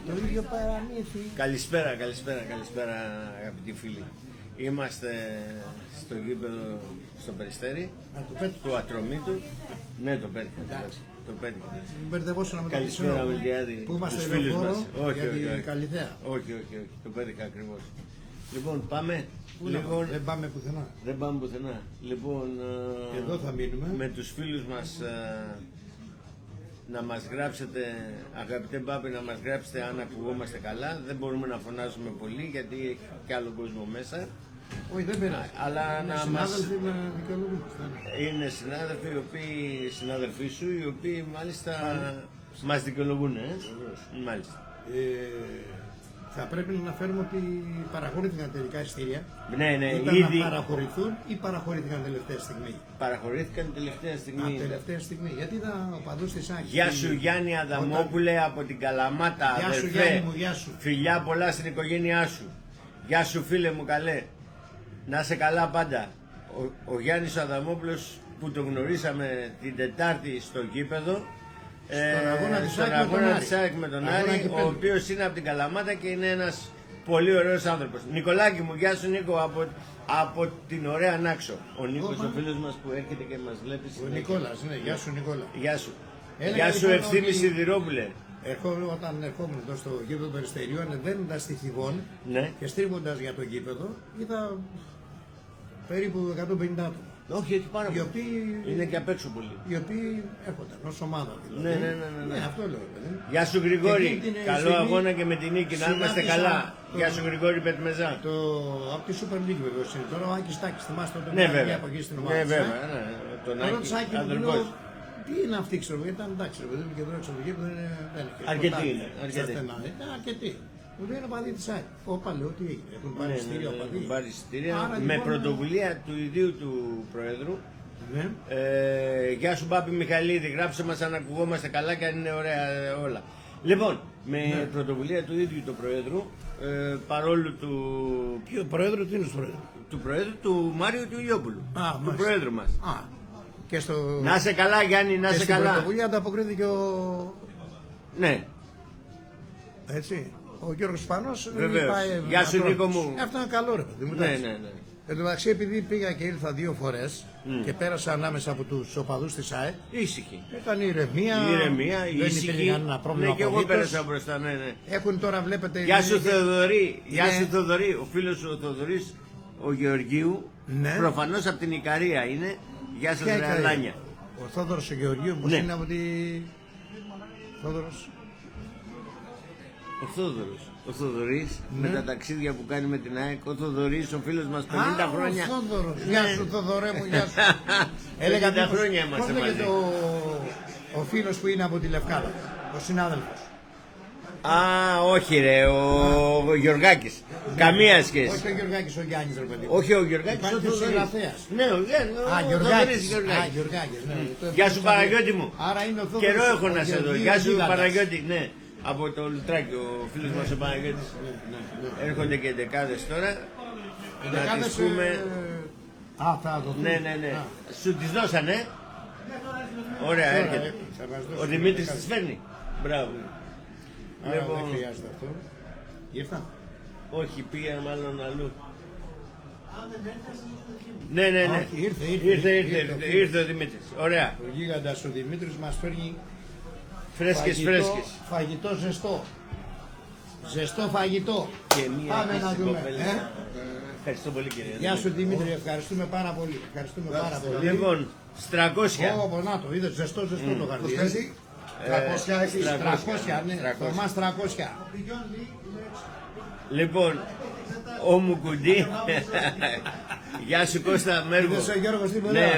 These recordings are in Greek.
Το ίδιο παραμύθι. Καλησπέρα αγαπητοί φίλοι. Είμαστε στο γήπεδο στο Περιστέρι, του Ατρωμίτου. Ναι, το πέτυχα. Το πέτυχα. Μπερδευόσουνα με το Καλησπέρα Βελτιάδη. Που είμαστε τους φίλους μας. Όχι, Καλυθέα. Όχι, το πέτυχα ακριβώς. Λοιπόν, πάμε. Λοιπόν, δεν πάμε πουθενά. Δεν πάμε πουθενά. Λοιπόν, εδώ θα μείνουμε. Με τους φίλους μας να μας γράψετε, αγαπητέ Μπάπη, να μας γράψετε αν ακουγόμαστε καλά. Δεν μπορούμε να φωνάζουμε πολύ γιατί έχει κι άλλο κόσμο μέσα. Όχι, δεν πειράζει. Αλλά είναι να συνάδελφοι με δικαιολογούν. Είναι συνάδελφοί σου, οι οποίοι μάλιστα μας δικαιολογούν. Μάλιστα. Θα πρέπει να αναφέρουμε ότι παραχωρήθηκαν τελικά εισιτήρια. Ναι, ήταν ήδη να παραχωρηθούν ή παραχωρήθηκαν τελευταία στιγμή. Παραχωρήθηκαν τελευταία στιγμή. Τελευταία στιγμή. Γιατί ήταν ο παδός της Άκης. Γεια σου Γιάννη Αδαμόπουλε από την Καλαμάτα. Γεια αδερφέ. σου Γιάννη μου, γεια σου. Φιλιά πολλά στην οικογένειά σου. Γεια σου φίλε μου καλέ. Να είσαι καλά πάντα. Ο Γιάννης Αδαμόπουλος που τον γνωρίσαμε την Τετάρτη στο γήπεδο. Στον αγώνα της ΑΕΚ με τον Άρη, ο οποίος είναι από την Καλαμάτα και είναι ένας πολύ ωραίος άνθρωπος. Νικολάκη μου, γεια σου Νίκο από την ωραία Νάξο. Ο Νίκος, ο φίλος μας που έρχεται και μας βλέπει. Ο Νικόλας, ναι, γεια σου Νικόλα. Γεια σου. Γεια σου Ευθύμη Σιδηρόπουλε. Όταν ερχόμουν εδώ στο γήπεδο του Περιστερίου, ανεβαίνοντας στη Θηβών και στρίβοντας για το γήπεδο, είδα περίπου 150 άτομα. Όχι, έχει πάρα πολύ. Είναι και απ' έξω πολύ. Οι οποίοι έρχονταν ως ομάδα δηλαδή. Ναι. Αυτό λέω. Γεια σου Γρηγόρη. Καλό αγώνα και με την νίκη. Να είμαστε καλά. Γεια σου Γρηγόρη Πετμεζά. Από τη Super League βεβαίως είναι. Τώρα ο Άκης Τάκης, θυμάστε τον Άκη από εκεί στην ομάδα. Ναι, βέβαια. Τον Άκη αδερφός. Τι είναι αυτή, ξέρω εγώ, ήταν εντάξει, παιδί μου και τώρα εξωτερική που δεν είναι. Αρκετοί είναι. Αρκετοί. Μου λέει ένα παδί της ΑΕΚ. Όπα λέω τι έγινε. Έχουν πάρει εισιτήρια ο παδί. Έχουν πάρει εισιτήρια με πρωτοβουλία του ιδίου του Προέδρου. Ναι. Γεια σου Μπάπη Μιχαλίδη, γράψε μας αν ακουγόμαστε καλά και αν είναι ωραία όλα. Λοιπόν, με πρωτοβουλία του ίδιου του Προέδρου, παρόλο του... Ποιο Προέδρου, τι είναι του Προέδρου? Του Προέδρου του Μάριου του Ιόπουλου. Του Προέδρου μας. Και στο... Να σε καλά Γιάννη, να σε καλά. Στην πρωτοβουλία ανταποκρίθηκε ο... Ναι. Έτσι. Ο Γιώργος Σπανός. Βεβαίως. Γεια σου Νίκο μου. Αυτό είναι καλό ρε παιδί μου. Ναι. Εν τω μεταξύ, επειδή πήγα και ήρθα 2 φορές και πέρασα ανάμεσα από τους οπαδούς της ΑΕΚ. Ήσυχη. Ήταν ηρεμία. Δεν υπήρχε κανένα πρόβλημα. Ναι, και εγώ πέρασα μπροστά. Ναι. Έχουν τώρα, βλέπετε. Γεια σου Θεοδωρή. Γεια σου Θεοδωρή. Ο φίλος σου ο Θεοδωρής ο Γεωργίου. Ναι. Προφανώς από την Ικαρία είναι. Γεια σας Ρεαλάνια. Ο Θόδωρος ο Γεωργίου, πώς είναι από τη... Θόδωρος. Ο Θοδωρής με τα ταξίδια που κάνει με την ΑΕΚ. Ο Θοδωρής, ο φίλος μας 50 χρόνια. Ο Θόδωρος. Γεια σου Θοδωρέ μου, γεια σου. 50 χρόνια είμαστε μαζί. Πώς λέγεται ο φίλος που είναι από τη Λευκάδα, ο συνάδελφος? Όχι ρε, ο Γιωργάκης. Καμία σχέση. Όχι ο Γιωργάκης, ο Γιάννης ρε παιδί. Όχι ο Γιωργάκης, ο Θοδωρής. Ναι, ο Γιωργάκης. Γεια σου Παναγιώτη μου. Καιρό έχω να σε δω. Γεια σου Παναγιώτη, ναι. Από το Λουτράκι, ο φίλος μας ο Παναγιώτης. Έρχονται και δεκάδες τώρα. Να τις πούμε. Θα δοθούν. Ναι. Σου τις δώσανε. Ωραία, έρχεται. Ο Δημήτρης τις φέρνει. Μπράβο. Δεν χρειάζεται αυτό. Ήρθα. Όχι, πήγα μάλλον αλλού. Ναι. Ήρθε ο Δημήτρης. Ωραία. Ο γίγαντας ο Δημήτρης μας φέρνει φρέσκες. Φαγητό ζεστό. Ζεστό φαγητό. Πάμε να δούμε. Ευχαριστώ πολύ κύριε. Γεια σου Δημήτρη, ευχαριστούμε πάρα πολύ. Λοιπόν, 300. Να το είδες, ζεστό το χαρτί. 300, ναι. Το μας 300. Λοιπόν, ο Μουκουντή. Γεια σου Κώστα Μέργο. Είδες ο Γιώργος τι Ναι,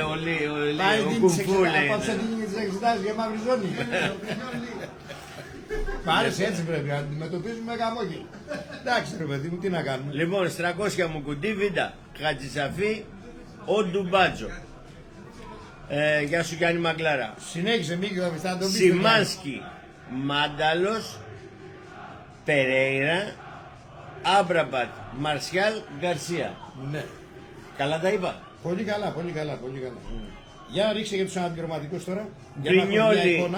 ο Κουμφού λέει. Απόψε την εξετάσεις για μαύρη ζώνη. Πάρεις έτσι πρέπει να αντιμετωπίζουμε χαμόγελο. Εντάξει ρε παιδί μου, τι να κάνουμε. Λοιπόν, 300 Μουκουντή, Βίντα, Χατζησαφή, ο Ντουμπάτζο. Γεια σου Γιάννη Μαγκλάρα. Συνέχισε Μίκη, θα τον πεις. Σιμάνσκι, Μάνταλος, Περέιρα, Άμπραμπατ, Μαρσιάλ, Γκαρσία. Ναι. Καλά τα είπα. Πολύ καλά. Για ρίξε για τους αναπληρωματικούς τώρα. Γκρινιόλι,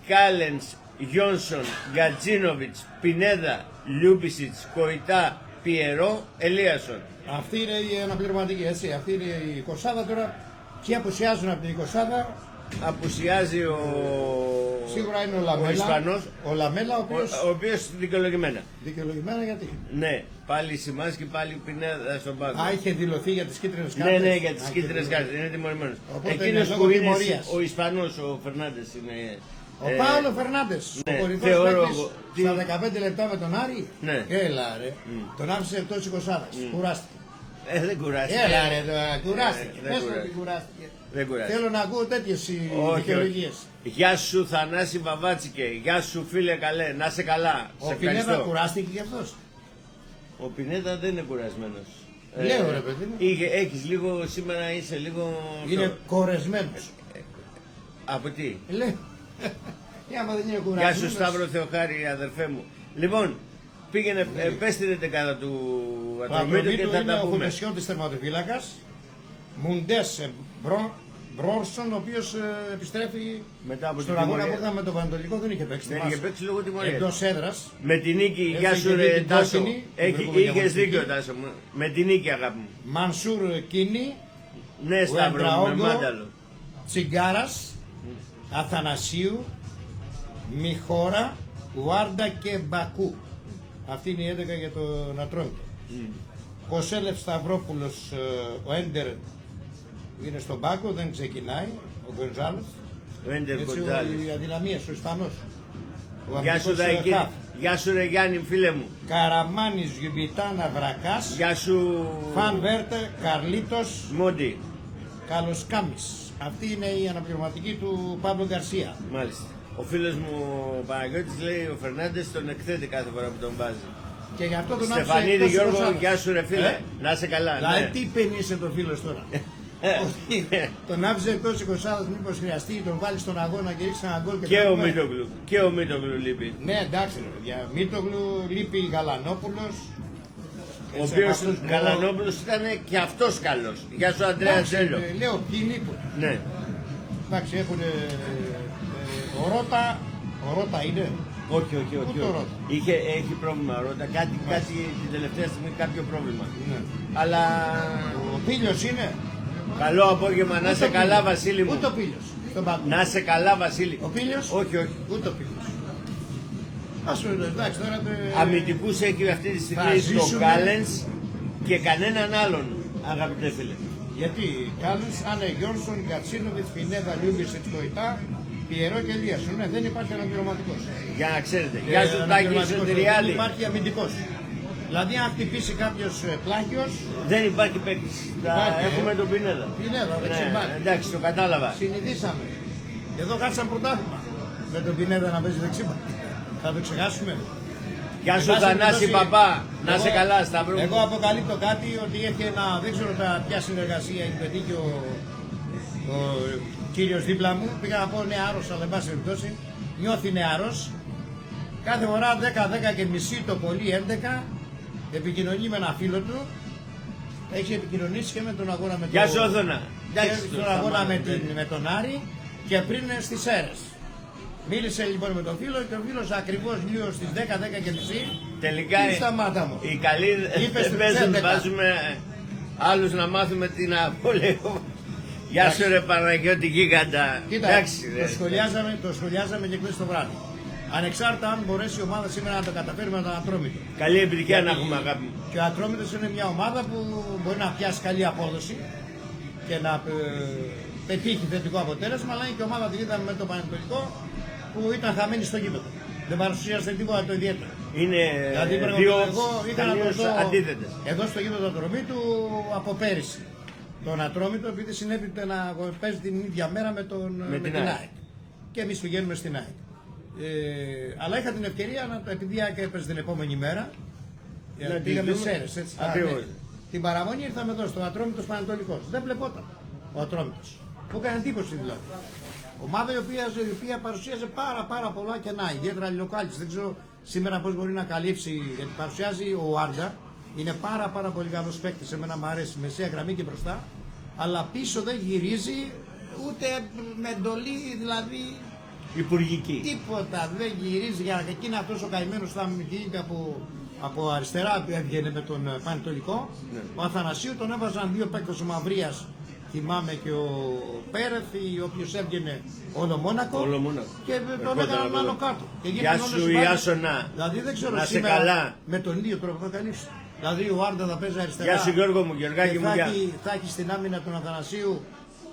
Κάλενς, Γιόνσον, Γκατζίνοβιτς, Πινέδα, Λιούμπισιτς, Κοϊτά, Πιερό, Ελίασον. Αυτή είναι η αναπληρωματική, έτσι. Αυτή είναι η 20 τώρα. Ποιοι απουσιάζουν από την 20? Απουσιάζει Σίγουρα είναι ο Λαμέλα. Ισπανός. Ο Λαμέλα, ο οποίος δικαιολογημένα. Δικαιολογημένα γιατί? Ναι, πάλι Σιμάς και πάλι Πινέδα στον πάγκο. Α, είχε δηλωθεί για τις κίτρινες κάρτες. Ναι, για τις κίτρινες κάρτες. Είναι τιμωρημένος. Εκείνος που είναι ο Ισπανός, ο Φερνάντες είναι. Ο Πάολο Φερνάντες, ναι, ο κορυφαίος παίκτης στα 15 λεπτά με τον Άρη. Ναι. Έλα ρε, τον άφησε εκτός 20. Κουράστηκε. Δεν κουράστηκε. Έλα ρε, κουράστηκε. Πες μου ότι κουράστηκε. Δεν κουράστηκε. Θέλω να ακούω τέτοιες δικαιολογίες. Γεια σου Θανάση Βαβάτσικε, γεια σου φίλε καλέ, να είσαι καλά. Ο Πινέδα κουράστηκε κι αυτός. Ο Πινέδα δεν είναι κουρασμένος. Λέω ρε παιδί μου. Έχεις λίγο, σήμερα είσαι λίγο. Είναι κορεσμένος. Από τι? Λέω. Γεια σου Σταύρο Θεοχάρη αδερφέ μου. Λοιπόν, πήγαινε, πες την 11 του Ατρομήτου και θα τα πούμε. Ο Χουμεσιώτης τερματοφύλακας, Μουντές Μπρόρσον, ο οποίος επιστρέφει μετά από στον αγώνα που είχαμε με τον Πανατολικό, δεν είχε παίξει. Δεν είχε παίξει λόγω τιμωρίας. Εντός έδρας. Με την νίκη, γεια σου ρε Τάσο. Είχες δίκιο Τάσο μου. Με την νίκη αγάπη μου. Μανσούρ Κίνη. Ναι Σταύρο, με μάνταλο. Τσιγκάρας, Αθανασίου, Μιχώρα, Ουάρντα και Μπακού. Αυτή είναι η 11 για τον Ατρόμητο. Κοσέλεφ Σταυρόπουλος, ο Έντερ είναι στον πάκο, δεν ξεκινάει. Ο Γκονζάλες. Ο Έντερ Γκονζάλες. Οι αδυναμίες, ο Ισπανός. Γεια σου Δαϊκή. Γεια σου ρε Γιάννη φίλε μου. Καραμάνης Γιουμπιτάνα Βρακάς. Γεια σου. Φαν Βέρτε, Καρλίτος. Μόντι. Καλοσκάμις. Αυτή είναι η αναπληρωματική του Παύλο Γκαρσία. Μάλιστα. Ο φίλος μου ο Παναγιώτης λέει ο Φερνάντες τον εκθέτει κάθε φορά που τον βάζει. Και γι' αυτό τον άφησε. Στεφανίδη Γιώργο, γεια σου ρε φίλε. Να είσαι καλά. Δηλαδή ναι. τι πενείσαι το φίλος τώρα. Τον άφησε εκτός 20, μήπως χρειαστεί, τον βάλει στον αγώνα και ρίξει ένα γκολ και ο Μίτογλου. Και ο Μίτογλου λείπει. Ναι, εντάξει, για Μίτογλου λείπει Γαλανόπουλος. Ο οποίος Γαλανόπουλος ήταν και αυτός καλός. Γεια σου Αντρέα Τζέλο. Λέω ποιοι λείπουν. Ναι. Εντάξει, έχουν ο Ρώτα είναι. Όχι. Έχει πρόβλημα ο Ρώτα. Κάτι την τελευταία στιγμή κάποιο πρόβλημα. Ναι. Αλλά. Ο Πίλιος είναι. Καλό απόγευμα, να είσαι καλά Βασίλη μου. Ούτε ο Πίλιος. Να είσαι καλά Βασίλη. Ο Πίλιος. Όχι. Ούτε ο Πίλιος. Ας πούμε, εντάξει τώρα. Αμυντικούς έχει αυτή τη στιγμή το Κάλενς και κανέναν άλλον, αγαπητέ φίλε. Γιατί Κάλενς, Άνε Γιόνσον, Γκατσίνοβιτς, Πινέδα, Λιούμπισιτς, Κοϊτά, Πιερό και Ελίασον. Ναι, δεν υπάρχει αναπληρωματικός. Για να ξέρετε. Γεια σου Τάκη Σωτηριάδη. Δεν υπάρχει αμυντικός. Δηλαδή αν χτυπήσει κάποιος πλάγιος. Δεν υπάρχει παίκτης. Έχουμε τον Πινέδα. Πινέδα, δεξιμπάκ. Εντάξει, το κατάλαβα. Συνηθίσαμε. Εδώ κάτσαν πρωτάθλημα. Με τον Πινέδα να παίζει δεξιμπάκ. Θα το ξεχάσουμε. Γεια σου Θανάση Παπά. Να είσαι καλά Σταύρο. Εγώ αποκαλύπτω κάτι ότι έχει ένα, δεν ξέρω ποια συνεργασία έχει πετύχει ο κύριος δίπλα μου. Πήγα να πω νεάρος, αλλά εν πάση περιπτώσει νιώθει νεάρος. Κάθε φορά 10 και μισή το πολύ 11 επικοινωνεί με ένα φίλο του. Έχει επικοινωνήσει και με τον αγώνα με τον Γεια σου Όθωνα. Τον αγώνα με τον Άρη και πριν στις Σέρες. Μίλησε λοιπόν με τον φίλο και ο φίλος ακριβώς λίγο στις 10 και μισή. Τελικά σταμάτα μου. οι καλοί παίζουν, βάζουμε άλλους να μάθουμε τι να πω λέω. Γεια σου ρε Παναγιώτη γίγαντα. Κοίτα, το σχολιάζαμε και χθες το βράδυ. Ανεξάρτητα αν μπορέσει η ομάδα σήμερα να το καταφέρει με τον Ατρόμητο. Καλή επιτυχία να έχουμε αγάπη μου. Και ο Ατρόμητος είναι μια ομάδα που μπορεί να πιάσει καλή απόδοση και να πετύχει θετικό αποτέλεσμα, αλλά είναι και ομάδα που είδαμε με το Πανετολικό που ήταν χαμένη στο γήπεδο. Δεν παρουσίασε τίποτα το ιδιαίτερο. Είναι δηλαδή, δύο αντίθετες. Εδώ στο γήπεδο του Ατρομήτου από πέρυσι. Τον Ατρόμητο επειδή συνέβη να παίζει την ίδια μέρα με την ΑΕΚ. Και εμείς πηγαίνουμε στην ΑΕΚ. Αλλά είχα την ευκαιρία, επειδή η ΑΕΚ έπαιζε την επόμενη μέρα, πήγαμε στις Σέρες, έτσι. Ναι. Την παραμονή ήρθαμε εδώ στο Ατρόμητος Πανατολικός. Δεν βλεπόταν ο Ατρόμητος. Μου έκανε εντύπωση δηλαδή. Ομάδα η οποία παρουσίαζε πάρα πολλά κενά, ιδιαίτερα αλληλοκάλυψη. Δεν ξέρω σήμερα πώς μπορεί να καλύψει, γιατί παρουσιάζει ο Άρντα. Είναι πάρα πολύ καλός παίκτης, εμένα μου αρέσει, μεσαία γραμμή και μπροστά. Αλλά πίσω δεν γυρίζει ούτε με εντολή, δηλαδή υπουργική. Τίποτα, δεν γυρίζει για να εκείνη αυτός ο καημένος θα γίνει από αριστερά έβγαινε με τον Πανετολικό. Ναι. Ο Αθανασίου τον έβαζαν δύο παίκτες ο Μαυρίας, θυμάμαι, και ο Πέρεθ, ο οποίος έβγαινε όλο Μόνακο. Και τον έκαναν άλλο κάτω. Γεια σου Ιάσονα. Δηλαδή δεν ξέρω να σε σήμερα καλά. με τον ίδιο τρόπο θα κανείς. Δηλαδή ο Άρντα θα παίζει αριστερά. Γεια σου Γιώργο μου, Γεωργάκη μου. Θα έχει στην άμυνα τον Αθανασίου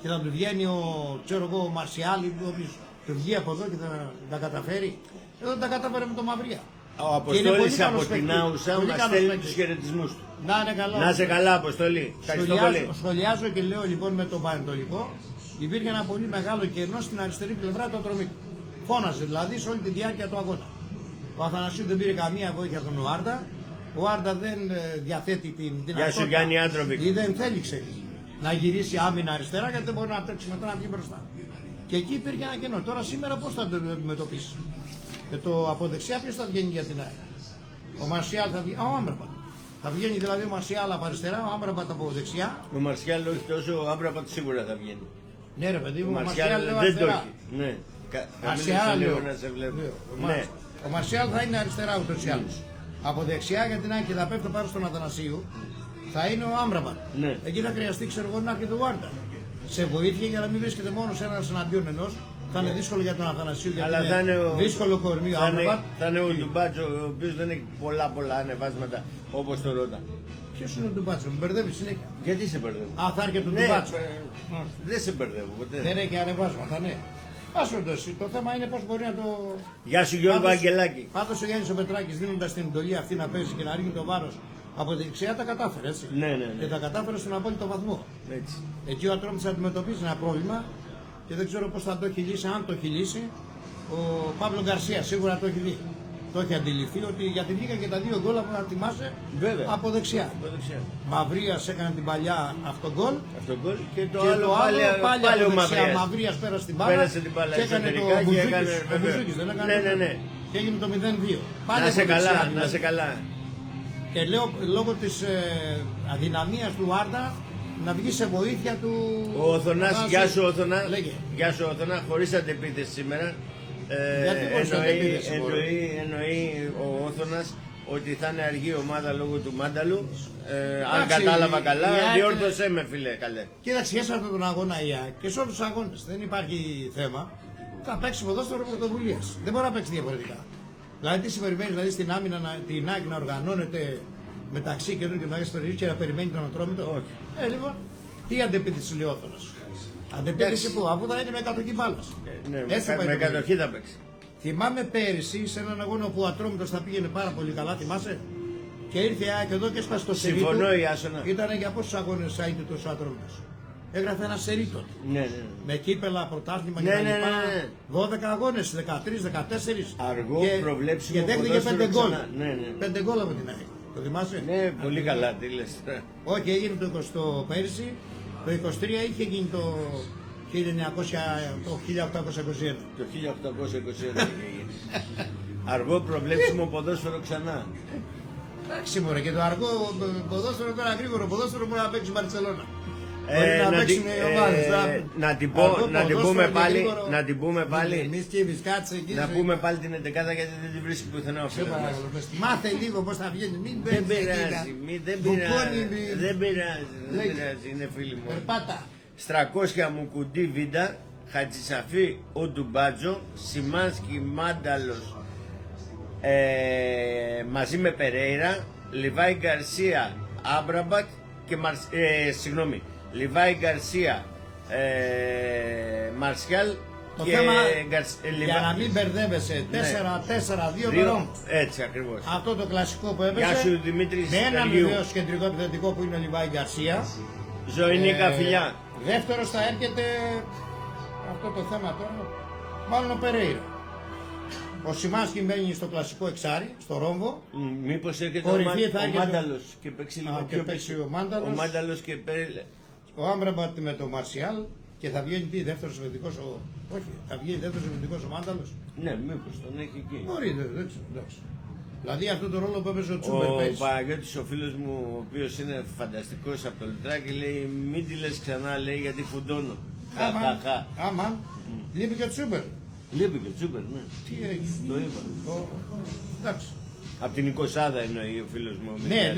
και θα του βγαίνει ο Μαρσιάλη, ο οποίος του βγει από εδώ και θα τα καταφέρει. Εδώ τα κατάφερε με τον Μαυρία. Ο Αποστόλης από την Άουσα μας στέλνει τους χαιρετισμούς του. Να είσαι καλά, Αποστόλη. Ευχαριστώ πολύ. Σχολιάζω και λέω λοιπόν με τον Πανετολικό, υπήρχε ένα πολύ μεγάλο κενό στην αριστερή πλευρά του Ατρομήτου. Φώναζε δηλαδή σε όλη τη διάρκεια του αγώνα. Ο Αθανασίου δεν πήρε καμία βοήθεια από τον Άρντα. Ο Άρντα δεν διαθέτει την δυνατότητα ή δεν θέληξε να γυρίσει άμυνα αριστερά, γιατί δεν μπορεί να τρέξει μετά να βγει μπροστά. Και εκεί υπήρχε ένα κενό. Τώρα σήμερα πώς θα το αντιμετωπίσει? Με το από δεξιά ποιος θα βγαίνει για την ΑΕΚ? Ο Μαρσιάλ θα βγει, ο Άμπραμπατ. Θα βγαίνει δηλαδή ο Μαρσιάλ από αριστερά, ο Άμπραμπατ από δεξιά. Ο Μαρσιάλ όχι τόσο, ο Άμπραμπατ σίγουρα θα βγαίνει. Ναι ρε παιδί μου, ο Μαρσιάλ δεν το έχει. Ναι. Μαρσιάλ λέω. Ναι. Ο Μαρσιάλ θα είναι αριστερά ούτως ή άλλως. Από δεξιά για την ΑΕΚ και θα πέφτει πάνω στον Αθανασίου θα είναι ο Άμπραμπατ. Ναι. Εκεί θα χρειαστεί, ξέρω εγώ, να έρχεται ο Άρντα. Σε βοήθεια για να μην βρίσκεται μόνο σε έναν εναντίον ενός. Θα είναι δύσκολο για τον Αθανασίου, γιατί είναι δύσκολο κορμί ο Άμπραμπατ. Θα είναι ο Ντουμπάτσο, ο οποίος δεν έχει πολλά ανεβάσματα όπως το Ρώτα. Ποιος είναι ο Ντουμπάτσο, με μπερδεύει συνέχεια. Γιατί σε μπερδεύω? Α, θα έρχεται ο Ντουμπάτσο. Δεν σε μπερδεύω ποτέ. Δεν έχει ανεβάσματα, ναι. Το θέμα είναι πώς μπορεί να το. Γεια σου Γιώργο Αγγελάκη. Πάντως ο Γιάννης ο Πετράκης, δίνοντας την εντολή αυτή να παίζει και να ρίχνει το βάρος από δεξιά, τα κατάφερε έτσι. Ναι. Και τα κατάφερε στον απόλυτο βαθμό. Έτσι. Εκεί ο Ατρόμητος αντιμετωπίζει ένα πρόβλημα και δεν ξέρω πώς θα το έχει λύσει. Αν το έχει λύσει, ο Παύλο Γκαρσία σίγουρα το έχει δει. Το έχει αντιληφθεί ότι για την λίγα και τα δύο γκολ που να θυμάσαι από δεξιά. Μαυρίας έκανε την παλιά αυτό γκολ. Και το άλλο πάλι ο Μαυρίας. Μαυρίας πέρασε την μπάλα και έκανε το Μπουζούκης. Δεν έκανε. Ναι. Και έγινε το 0-2. Να σε καλά. Και λέω λόγω της αδυναμίας του Άρντα να βγει σε βοήθεια του. Ο Οθονάς, γεια σου Οθονά, χωρίς αντεπίθεση σήμερα. Εννοεί ο Όθωνας ότι θα είναι αργή ομάδα λόγω του Μάνταλου. Αν κατάλαβα καλά, διόρθωσέ με φίλε καλέ. Κοίταξε, σε αυτόν τον αγώνα η ΑΕΚ και σε όλους τους αγώνες δεν υπάρχει θέμα. Θα παίξει ποδόσφαιρο πρωτοβουλίας. Δεν μπορεί να παίξει διαφορετικά. Δηλαδή τι συμπεριμένει, δηλαδή στην άμυνα την ΑΕΚ να οργανώνεται μεταξύ καινούριου και μεγάλης περιοχής και να περιμένει τον Ατρόμητο? Όχι. Λοιπόν, τι αντεπίθεση λέει ο Όθωνας? Αντεπίθεση που αφού θα είναι με κατοχή μπάλας. Με κατοχή θα παίξει. Θυμάμαι πέρυσι σε έναν αγώνα που ο Ατρόμητος θα πήγαινε πάρα πολύ καλά, θυμάσαι? Και ήρθε η ΑΕΚ εδώ και έσπασε το σερί του. Συμφωνώ, Ιάσονα. Ήταν για πόσους αγώνες θα είναι τόσο ο Ατρόμητος? Έγραφε ένα σερί τότε. Ναι. Με κύπελα, πρωτάθλημα και τα λοιπά. 12 αγώνες, 13, 14. Αργό, προβλέψιμο. Και δέχτηκε 5 γκολ. 5 γκολ από την ΑΕΚ. Το θυμάσαι? Ναι, πολύ καλά, τι λες. Όχι, έγινε το 20 πέρυσι. Το 23 είχε γίνει το 1821. Το 1821 έγινε. Αργό προβλέψιμο ποδόσφαιρο ξανά. Εντάξει μωρέ, και το αργό ποδόσφαιρο τώρα γρήγορο ποδόσφαιρο μπορεί να παίξει η Μπαρτσελώνα. Να την πούμε πάλι. Να πούμε πάλι την 11 γιατί δεν την βρίσκει πουθενά ο φίλος. Μάθε λίγο πώς θα βγαίνει. Δεν πειράζει, είναι φίλοι μου. Στρακόσια μου κουντί Βίντα, Χατζησαφή ο Ντουμπάτζο, Σιμάνσκι Μάνταλος μαζί με Περέιρα, Λιβάη Γκαρσία Άμπραμπατ και Λιβάη Γκαρσία Μαρσιάλ και για να μην μπερδεύεσαι 4-4-2 με Ρώμ. Έτσι ακριβώς. Αυτό το κλασικό που έπαιζε. Γεια σου Δημήτρης. Με έναν βεβαίως κεντρικό επιθετικό που είναι ο Λιβάη Γκαρσία. Ζωηνίκα φιλιά. Δεύτερος θα έρχεται αυτό το θέμα τώρα, μάλλον ο Περέιρα. Ο Σιμάνσκι μπαίνει στο κλασικό εξάρι, στο ρόμβο. Μήπως έρχεται ο Μάνταλος και παίξει λίγο πιο πίσω. Ο Μάνταλος και ο Άμπραμπατ με το Μαρσιάλ και θα βγαίνει τι, δεύτερος επιθετικός όχι, θα βγαίνει δεύτερος επιθετικός ο Μάνταλος. Ναι, μήπως τον έχει εκεί. Μπορεί, δεν ξέρω. Δηλαδή αυτό το ρόλο που έπαιζε ο Τσούμπερ πέρυσι. Ο Παναγιώτης, ο φίλος μου, ο οποίος είναι φανταστικός από το Λιτράκι, λέει μην τη λες ξανά, λέει γιατί φουντώνω. Άμα, λείπει και ο Τσούμπερ. Λείπει και Τσούπερ, ναι. Τι έγινε. Το είπα. Εντάξει. Απ' την 20 εννοεί ο φίλος μου. Ναι,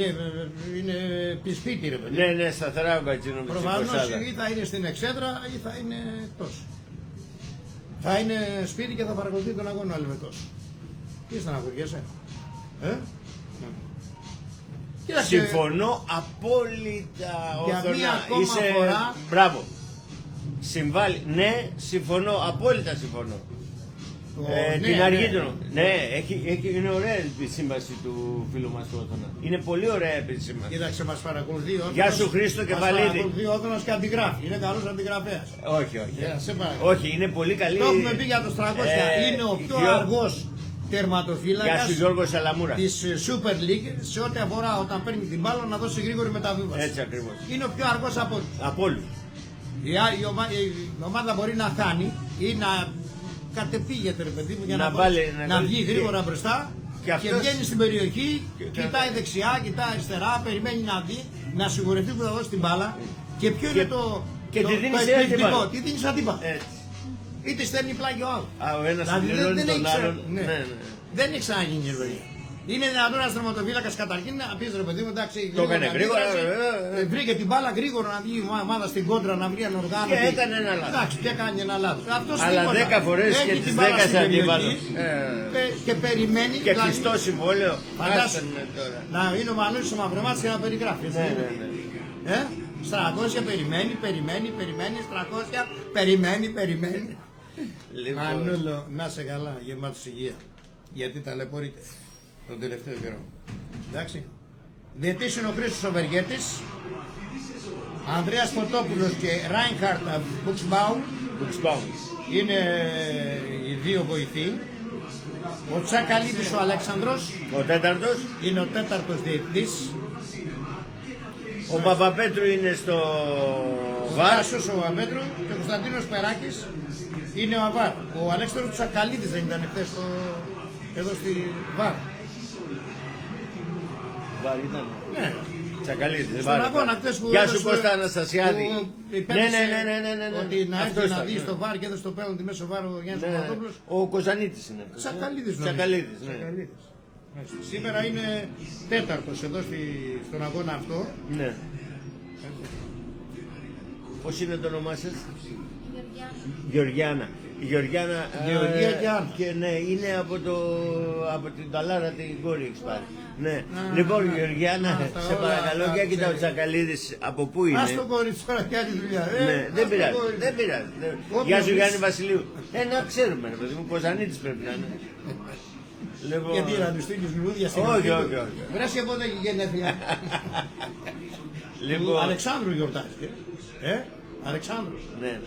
είναι πισπίτι ρε παιδί. Ναι, σταθερά ο Κατσίνο με την 20. Προφανώς ή θα είναι στην εξέδρα ή θα είναι εκτός. Θα είναι σπίτι και θα παρακολουθεί τον αγώνα ο Ελβετός. Τι στεναχωριέσαι. Συμφωνώ απόλυτα. Για μία ακόμα φορά. Μπράβο. Συμβάλλει. Ναι, συμφωνώ. Απόλυτα συμφωνώ. Την αργή. Ναι, είναι ωραία η σύμβαση του φίλου μας του Όθωνα. Είναι πολύ ωραία η σύμβαση. Κοίταξε, μας παρακολουθεί ο Όθωνας. Γεια σου Χρήστο και Βαλίδη. Μας παρακολουθεί ο Όθωνας και αντιγράφει. Είναι καλός αντιγραφέας. Όχι. Όχι, είναι πολύ καλή. Το έχουμε πει για τους 300. Είναι ο πιο αργός τερματοφύλακας της Super League σε ό,τι αφορά όταν παίρνει την μπάλα να δώσει γρήγορη μεταβίβαση. Έτσι ακριβώς. Είναι ο πιο αργός από όλους. Η ομάδα μπορεί να χάνει ή να κατευθύγεται ρε παιδί μου για να βγει γρήγορα μπροστά και βγαίνει στην περιοχή, κοιτάει δεξιά, κοιτάει αριστερά, περιμένει να δει, να σιγουρευτεί που θα δώσει την μπάλα και ποιο είναι το εκπληκτικό, τι δίνει αντίπαλο. Είτε στέλνει πλάγιο άλλο. Δεν έχει ξαναγίνει ρε. Είναι δυνατόν ένα τερματοφύλακας καταρχήν να πει ρε παιδί μου, εντάξει, το έκανε γρήγορα. Βρήκε την μπάλα γρήγορα να βγει η ομάδα στην κόντρα να βρει ανοργάνωτη. Και έκανε ένα λάθος. Εντάξει, και έκανε ένα λάθος. Αλλά 10 φορές και τις 10 σε αντίπαλο. Και περιμένει. Και κλειστό συμβόλαιο. Φαντάσου να είναι ο Μανούσης ο Μαυρομάτης και να περιγράφει. Ναι. 300 περιμένει, 300 περιμένει. Μανούλο, να σε καλά, γεμάτος υγεία. Γιατί ταλαιπωρείται τον τελευταίο καιρό. Εντάξει. Διαιτής είναι ο Χρήστος ο Βεργέτης, Ανδρέας Φωτόπουλος και Ράινχαρτ Μπουξμπάουμ είναι οι δύο βοηθοί. Ο Τσακαλίδης ο Αλέξανδρος, ο τέταρτος, είναι ο τέταρτος διαιτητής. Ο Παπαπέτρου είναι στο ΒΑΡ. Ο Παπαπέτρου και ο Κωνσταντίνος Περάκης είναι ο ΑΒΑΡ. Ο Αλέξανδρος Τσακαλίδης δεν ήταν χθες εδώ στη ΒΑΡ. ΒΑΡ ήταν. Ναι. Τσακαλίδης. Στον αγώνα χθες που Γεια σου Κώστα Αναστασιάδη. Ναι. Ότι να έρθει να δει στο ΒΑΡ και έδωσε το πέλον τη μέσω ΒΑΡ ο Γιάννης Παπαδόπουλος. Ο Κοζανίτης είναι. Τσακαλίδης. Σήμερα είναι τέταρτος εδώ στον αγώνα αυτό. Ναι. Πώς είναι το όνομά σας? Γεωργιάνα. Η Γεωργιάνα και ναι, είναι από την Ταλάρα την κόρη έχεις πάρει. Ναι. Λοιπόν Γεωργιάνα, σε παρακαλώ για κοίτα ο Τσακαλίδης από πού είναι. Ας το κορίτσι τώρα κι άλλη δουλειά. Ναι, δεν πειράζει. Γεια σου Γιάννη Βασιλείου. Να ξέρουμε ρε παιδί μου, Κοζανίτης πρέπει να είναι. Γιατί να του στείλεις λουλούδια στην Όχι. Βρες και πότε έχει γενέθλια. Αλεξάνδρου γιορτάζει. Αλεξάνδρου. Ναι.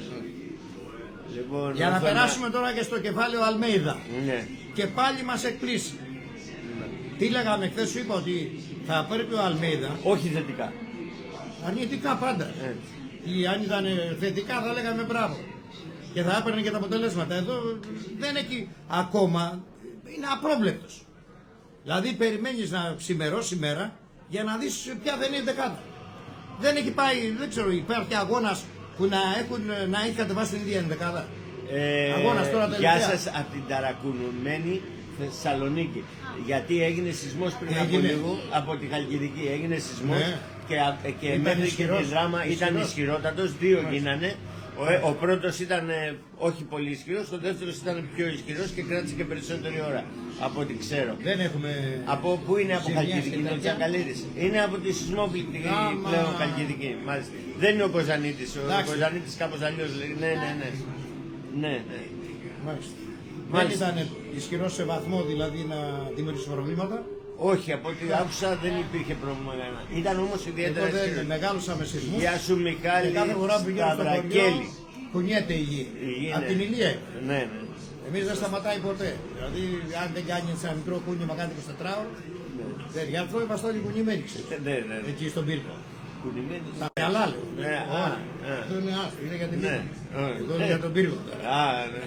Λοιπόν, για να περάσουμε τώρα και στο κεφάλαιο Αλμέιδα. Ναι. Και πάλι μας εκπλήσει. Τι λέγαμε χθες, σου είπα ότι θα πρέπει ο Αλμέιδα. Όχι θετικά. Αρνητικά πάντα. Ή αν ήταν θετικά θα λέγαμε μπράβο. Και θα έπαιρνε και τα αποτελέσματα. Εδώ δεν έχει ακόμα. Είναι απρόβλεπτος. Δηλαδή περιμένεις να ξημερώσει η μέρα για να δεις ποια δεν είναι δεκάτα. Δεν έχει πάει, δεν ξέρω, υπάρχει αγώνας που να έχει κατεβάσει την ίδια δεκάδα. Αγώνας τώρα τελευταία. Γεια σας από την ταρακουνημένη Θεσσαλονίκη. Γιατί έγινε σεισμός πριν από λίγο από τη Χαλκιδική. Έγινε σεισμός και μέχρι και τη δράμα ήταν ισχυρότατος. Δύο γίνανε. Ο πρώτος ήταν όχι πολύ ισχυρός, ο δεύτερος ήταν πιο ισχυρός και κράτησε και περισσότερη ώρα από ό,τι ξέρω. Δεν έχουμε. Από πού είναι από Χαλκιδική, είναι ο Τσακαλίδης. Είναι από τη σεισμόπληκτη πλέον Χαλκιδική. Μάλιστα. Δεν είναι ο Κοζανίτης. Ο Κοζανίτης κάπως αλλιώς λέει. Ναι. Μάλιστα. Δεν ήταν ισχυρός σε βαθμό δηλαδή να δημιουργήσει προβλήματα. Όχι, από ό,τι άκουσα δεν υπήρχε πρόβλημα κανένα. Ήταν όμως ιδιαίτερα ισχυρός. Μεγάλωσα με σεισμούς. Γεια σου Μιχάλη Σταυρακέλη. Κουνιέται η γη. Από την ηλία. Ναι. Εμείς δεν σταματάει ποτέ. Δηλαδή, αν δεν κάνει ένα μικρό κούνι, μα κάνει 24 ώρες. Δεν, γι' αυτό είμαστε όλοι κουνημένοι. Εκεί στον πύργο. Τα καλά λέω. Αυτό είναι άστο, είναι για την πύργο. Εδώ είναι για τον πύργο.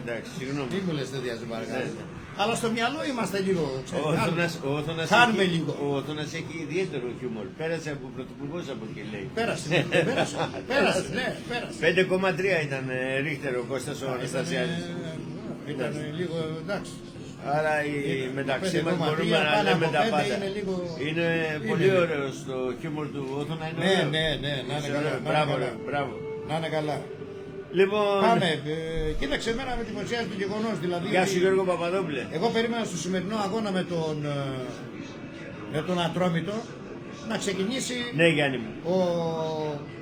Εντάξει, συγγνώμη. Τι μου λες τέτοια σε παρακαλώ. Αλλά στο μυαλό είμαστε λίγο. Χάνουμε λίγο. Ο Όθωνας έχει ιδιαίτερο χιούμορ. Πέρασε από πρωθυπουργός από εκεί λέει. Πέρασε. 5,3 ήταν ρίχτερο ο Κώστας ο Αναστασιάδης. Ήταν λίγο εντάξει. Άρα μεταξύ μας μπορούμε να λέμε τα πάντα. Είναι πολύ ωραίο το χιούμορ του Όθωνα. Ναι, να είναι καλά. Μπράβο. Να είναι καλά. Λοιπόν... Πάμε. Κοίταξε, εμένα με εντυπωσιάζει το γεγονός. Δηλαδή, γεια σου Γιώργο Παπαδόπουλε. Εγώ περίμενα στο σημερινό αγώνα με τον Ατρόμητο να ξεκινήσει ο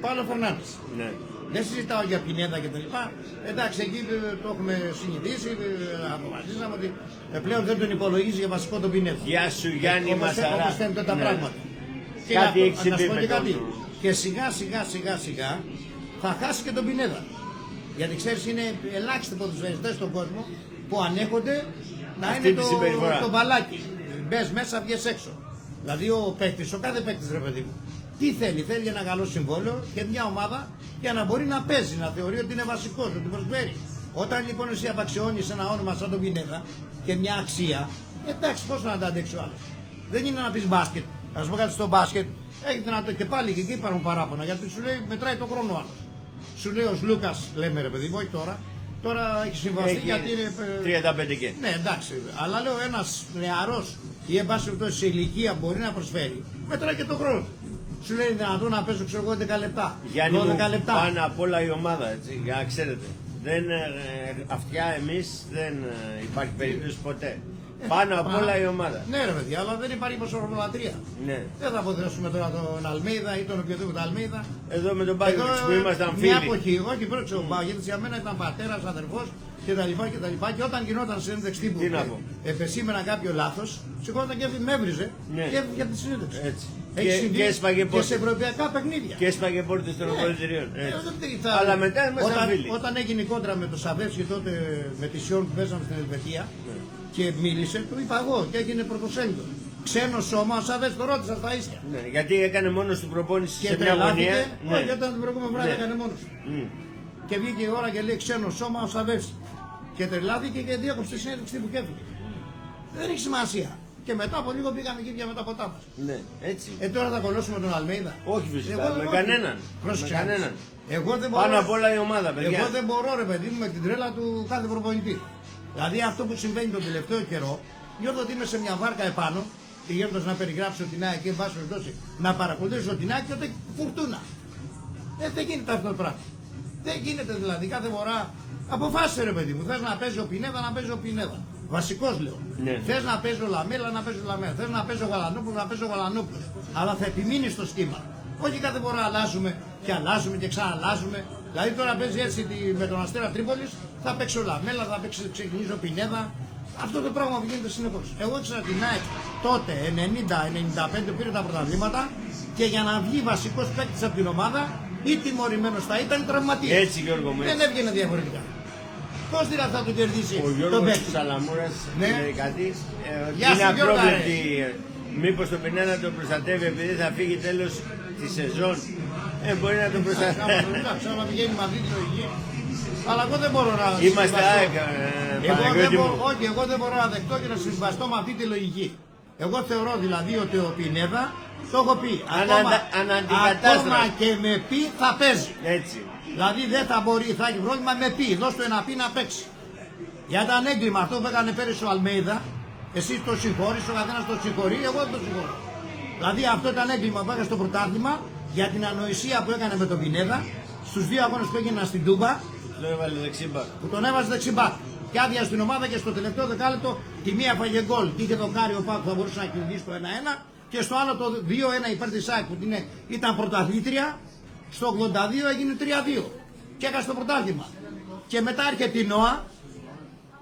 Παύλο Φερνάνδης. Ναι. Δεν συζητάω για Πινέδα και τα λοιπά. Εντάξει, εκεί το έχουμε συνηθίσει, αποφασίσαμε ότι πλέον δεν τον υπολογίζει για βασικό τον Πινέδα. Γεια σου Γιάννη Μασαρά. Όπως φαίνονται τα πράγματα. Κάτι έχει συμβεί με κάτι. Και σιγά θα χάσει και τον Πινέδα. Γιατί ξέρεις είναι ελάχιστοι ποδοσφαιριστές στον κόσμο που ανέχονται να αυτή είναι το μπαλάκι. Μπες μέσα, βγες έξω. Δηλαδή ο κάθε παίκτης ρε παιδί μου. Τι θέλει ένα καλό συμβόλαιο και μια ομάδα για να μπορεί να παίζει, να θεωρεί ότι είναι βασικός, ότι προσφέρει. Όταν λοιπόν εσύ απαξιώνεις ένα όνομα σαν τον Πινέδα και μια αξία, εντάξει πώς να τα αντέξει ο άλλος. Δεν είναι να πεις μπάσκετ. Να σου πω κάτι στο μπάσκετ, έχει δυνατό και πάλι και εκεί υπάρχουν παράπονα γιατί σου λέει μετράει το χρόνο ο άλλος. Σου λέει ο Λούκας, λέμε ρε παιδί μου, όχι τώρα. Τώρα έχει συμβαστεί γιατί είναι. 35 και. Ναι, εντάξει. Αλλά λέω ένας νεαρός ή εν πάση περιπτώσει σε ηλικία μπορεί να προσφέρει. Μετράει και το χρόνο. Σου λέει δυνατόν να παίζω ξέρω εγώ 10 λεπτά. Γιάννη 12 μου, λεπτά. πάνω απ' όλα η ομάδα, έτσι, για να ξέρετε. Δεν, αυτιά εμείς δεν υπάρχει περίπτωση ποτέ. Πάνω απ' όλα η ομάδα. Ναι ρε παιδιά, αλλά δεν υπάρχει ποσορμολατρία. Ναι. Δεν θα αποθέσουμε τώρα τον Αλμέιδα ή τον οποιοδήποτε Αλμέιδα. Εδώ με τον Μπάγκετς που ήμασταν φίλοι. Μια εποχή, εγώ και πρώτο ο Μπάγκετς για μένα ήταν πατέρας, αδερφός κτλ. Και όταν γινόταν συνέντευξη τύπου επεσήμενα κάποιο λάθος, σηκώταν και με έβριζε και έφυγε από τη συνέντευξη. Έτσι. Και σε ευρωπαϊκά παιχνίδια. Και έσπαγε πόρτες των πολιτηρίων. Αλλά μετά ήμασταν φίλοι. Όταν έγινε η κόντρα με το Σαββεύσκι τότε με τη Σιόν που παίζαμε στην Ελβετία και μίλησε, το είπα εγώ και έγινε πρωτοσέλιδο. Ξένο σώμα, ο Σαββές το ρώτησα στα ίσια. Ναι, γιατί έκανε μόνος του προπόνηση και σε μια γωνία. Όχι, όταν την προηγούμενη βράδυ έκανε μόνος του. Και βγήκε η ώρα και λέει ξένο σώμα, ο Σαββές. Και τρελάθηκε και διέκοψε τη συνέντευξη που έφυγε. Δεν έχει σημασία. Και μετά από λίγο πήγαμε εκεί πια με τα ποτά μας. Ναι, έτσι. Τώρα θα κολλώσουμε τον Αλμέιδα. Όχι φυσικά, με κανέναν. Εγώ δεν μπορώ. Πάνω απ' όλα η ομάδα, παιδιά. Εγώ δεν μπορώ ρε παιδί μου με την τρέλα του κάθε προπονητή. Δηλαδή αυτό που συμβαίνει τον τελευταίο καιρό, νιώθω ότι είμαι σε μια βάρκα επάνω, πηγαίνοντας να περιγράψω την ΑΕΚ και εν πάση περιπτώσει να παρακολουθήσω την ΑΕΚ και όταν φουρτούνα. Δεν γίνεται αυτό το πράγμα. Δεν γίνεται δηλαδή κάθε φορά. Αποφάσισε ρε παιδί μου, θες να παίζει ο Πινέδα, να παίζει ο Πινέδα. Βασικός λέω. Ναι. Θες να παίζει ο Λαμέλα, να παίζει ο Λαμέλα. Θες να παίζει ο Γαλανόπουλος, να παίζει ο Γαλανόπουλος. Αλλά θα επιμείνει στο σχήμα. Όχι κάθε φορά αλλάζουμε και ξαναλλάζουμε. Δηλαδή τώρα παίζει έτσι με τον Αστέρα Τρίπολης, θα παίξει ο Λαμέλα, θα ξεκινήσει ο Πινέδα. Αυτό το πράγμα που γίνεται συνεχώς. Εγώ ήξερα την ΑΕΚ τότε, 90-95 πήρε τα πρωταθλήματα και για να βγει βασικός παίκτης από την ομάδα ή τιμωρημένος θα ήταν τραυματίας. Έτσι Γιώργο μου. Δεν έβγαινε διαφορετικά. Πώς δηλαδή θα το κερδίσει ο Γιώργος Σαλαμούρας λέει κάτι. Είναι απρόβλεπτη. Μήπως το Πινέδα τον προστατεύει επειδή θα φύγει τέλος τη σεζόν. Μπορεί να τον προστατεύει. Ξέρω να πηγαίνει με αυτή τη λογική. Αλλά εγώ δεν μπορώ να είμαστε όχι, εγώ δεν μπορώ να δεχτώ και να συμβαστώ με αυτή τη λογική. Εγώ θεωρώ δηλαδή ότι ο Πινέδα, το έχω πει, ακόμα και με πει θα παίζει. Έτσι. Δηλαδή δεν θα μπορεί, θα έχει πρόβλημα με πει, δώσ' του ένα πει να παίξει. Για ήταν έγκλημα αυτό που έκανε πέρυσι ο Αλμέιδα, εσύ το συγχωρείς, ο καθένας το συγχωρεί, εγώ δεν το συγχωρώ. Δηλαδή αυτό ήταν έγκλημα που έκανε στο πρωτάθλημα για την ανοησία που έκανε με τον Πινέδα στους δύο αγώνες που έγιναν στην Τούμπα. Που τον έβαζε δεξιμπάκ. Και άδεια στην ομάδα και στο τελευταίο δεκάλεπτο τη μία φάγε γκολ. Και είχε τον Κάριο Πάκ που θα μπορούσε να κερδίσει το 1-1. Και στο άλλο το 2-1 υπέρ της ΑΕΚ που ήταν πρωταθλήτρια. Στο 82 έγινε 3-2. Και έκανε το πρωτάθλημα. Και μετά έρχεται η ΝΟΑ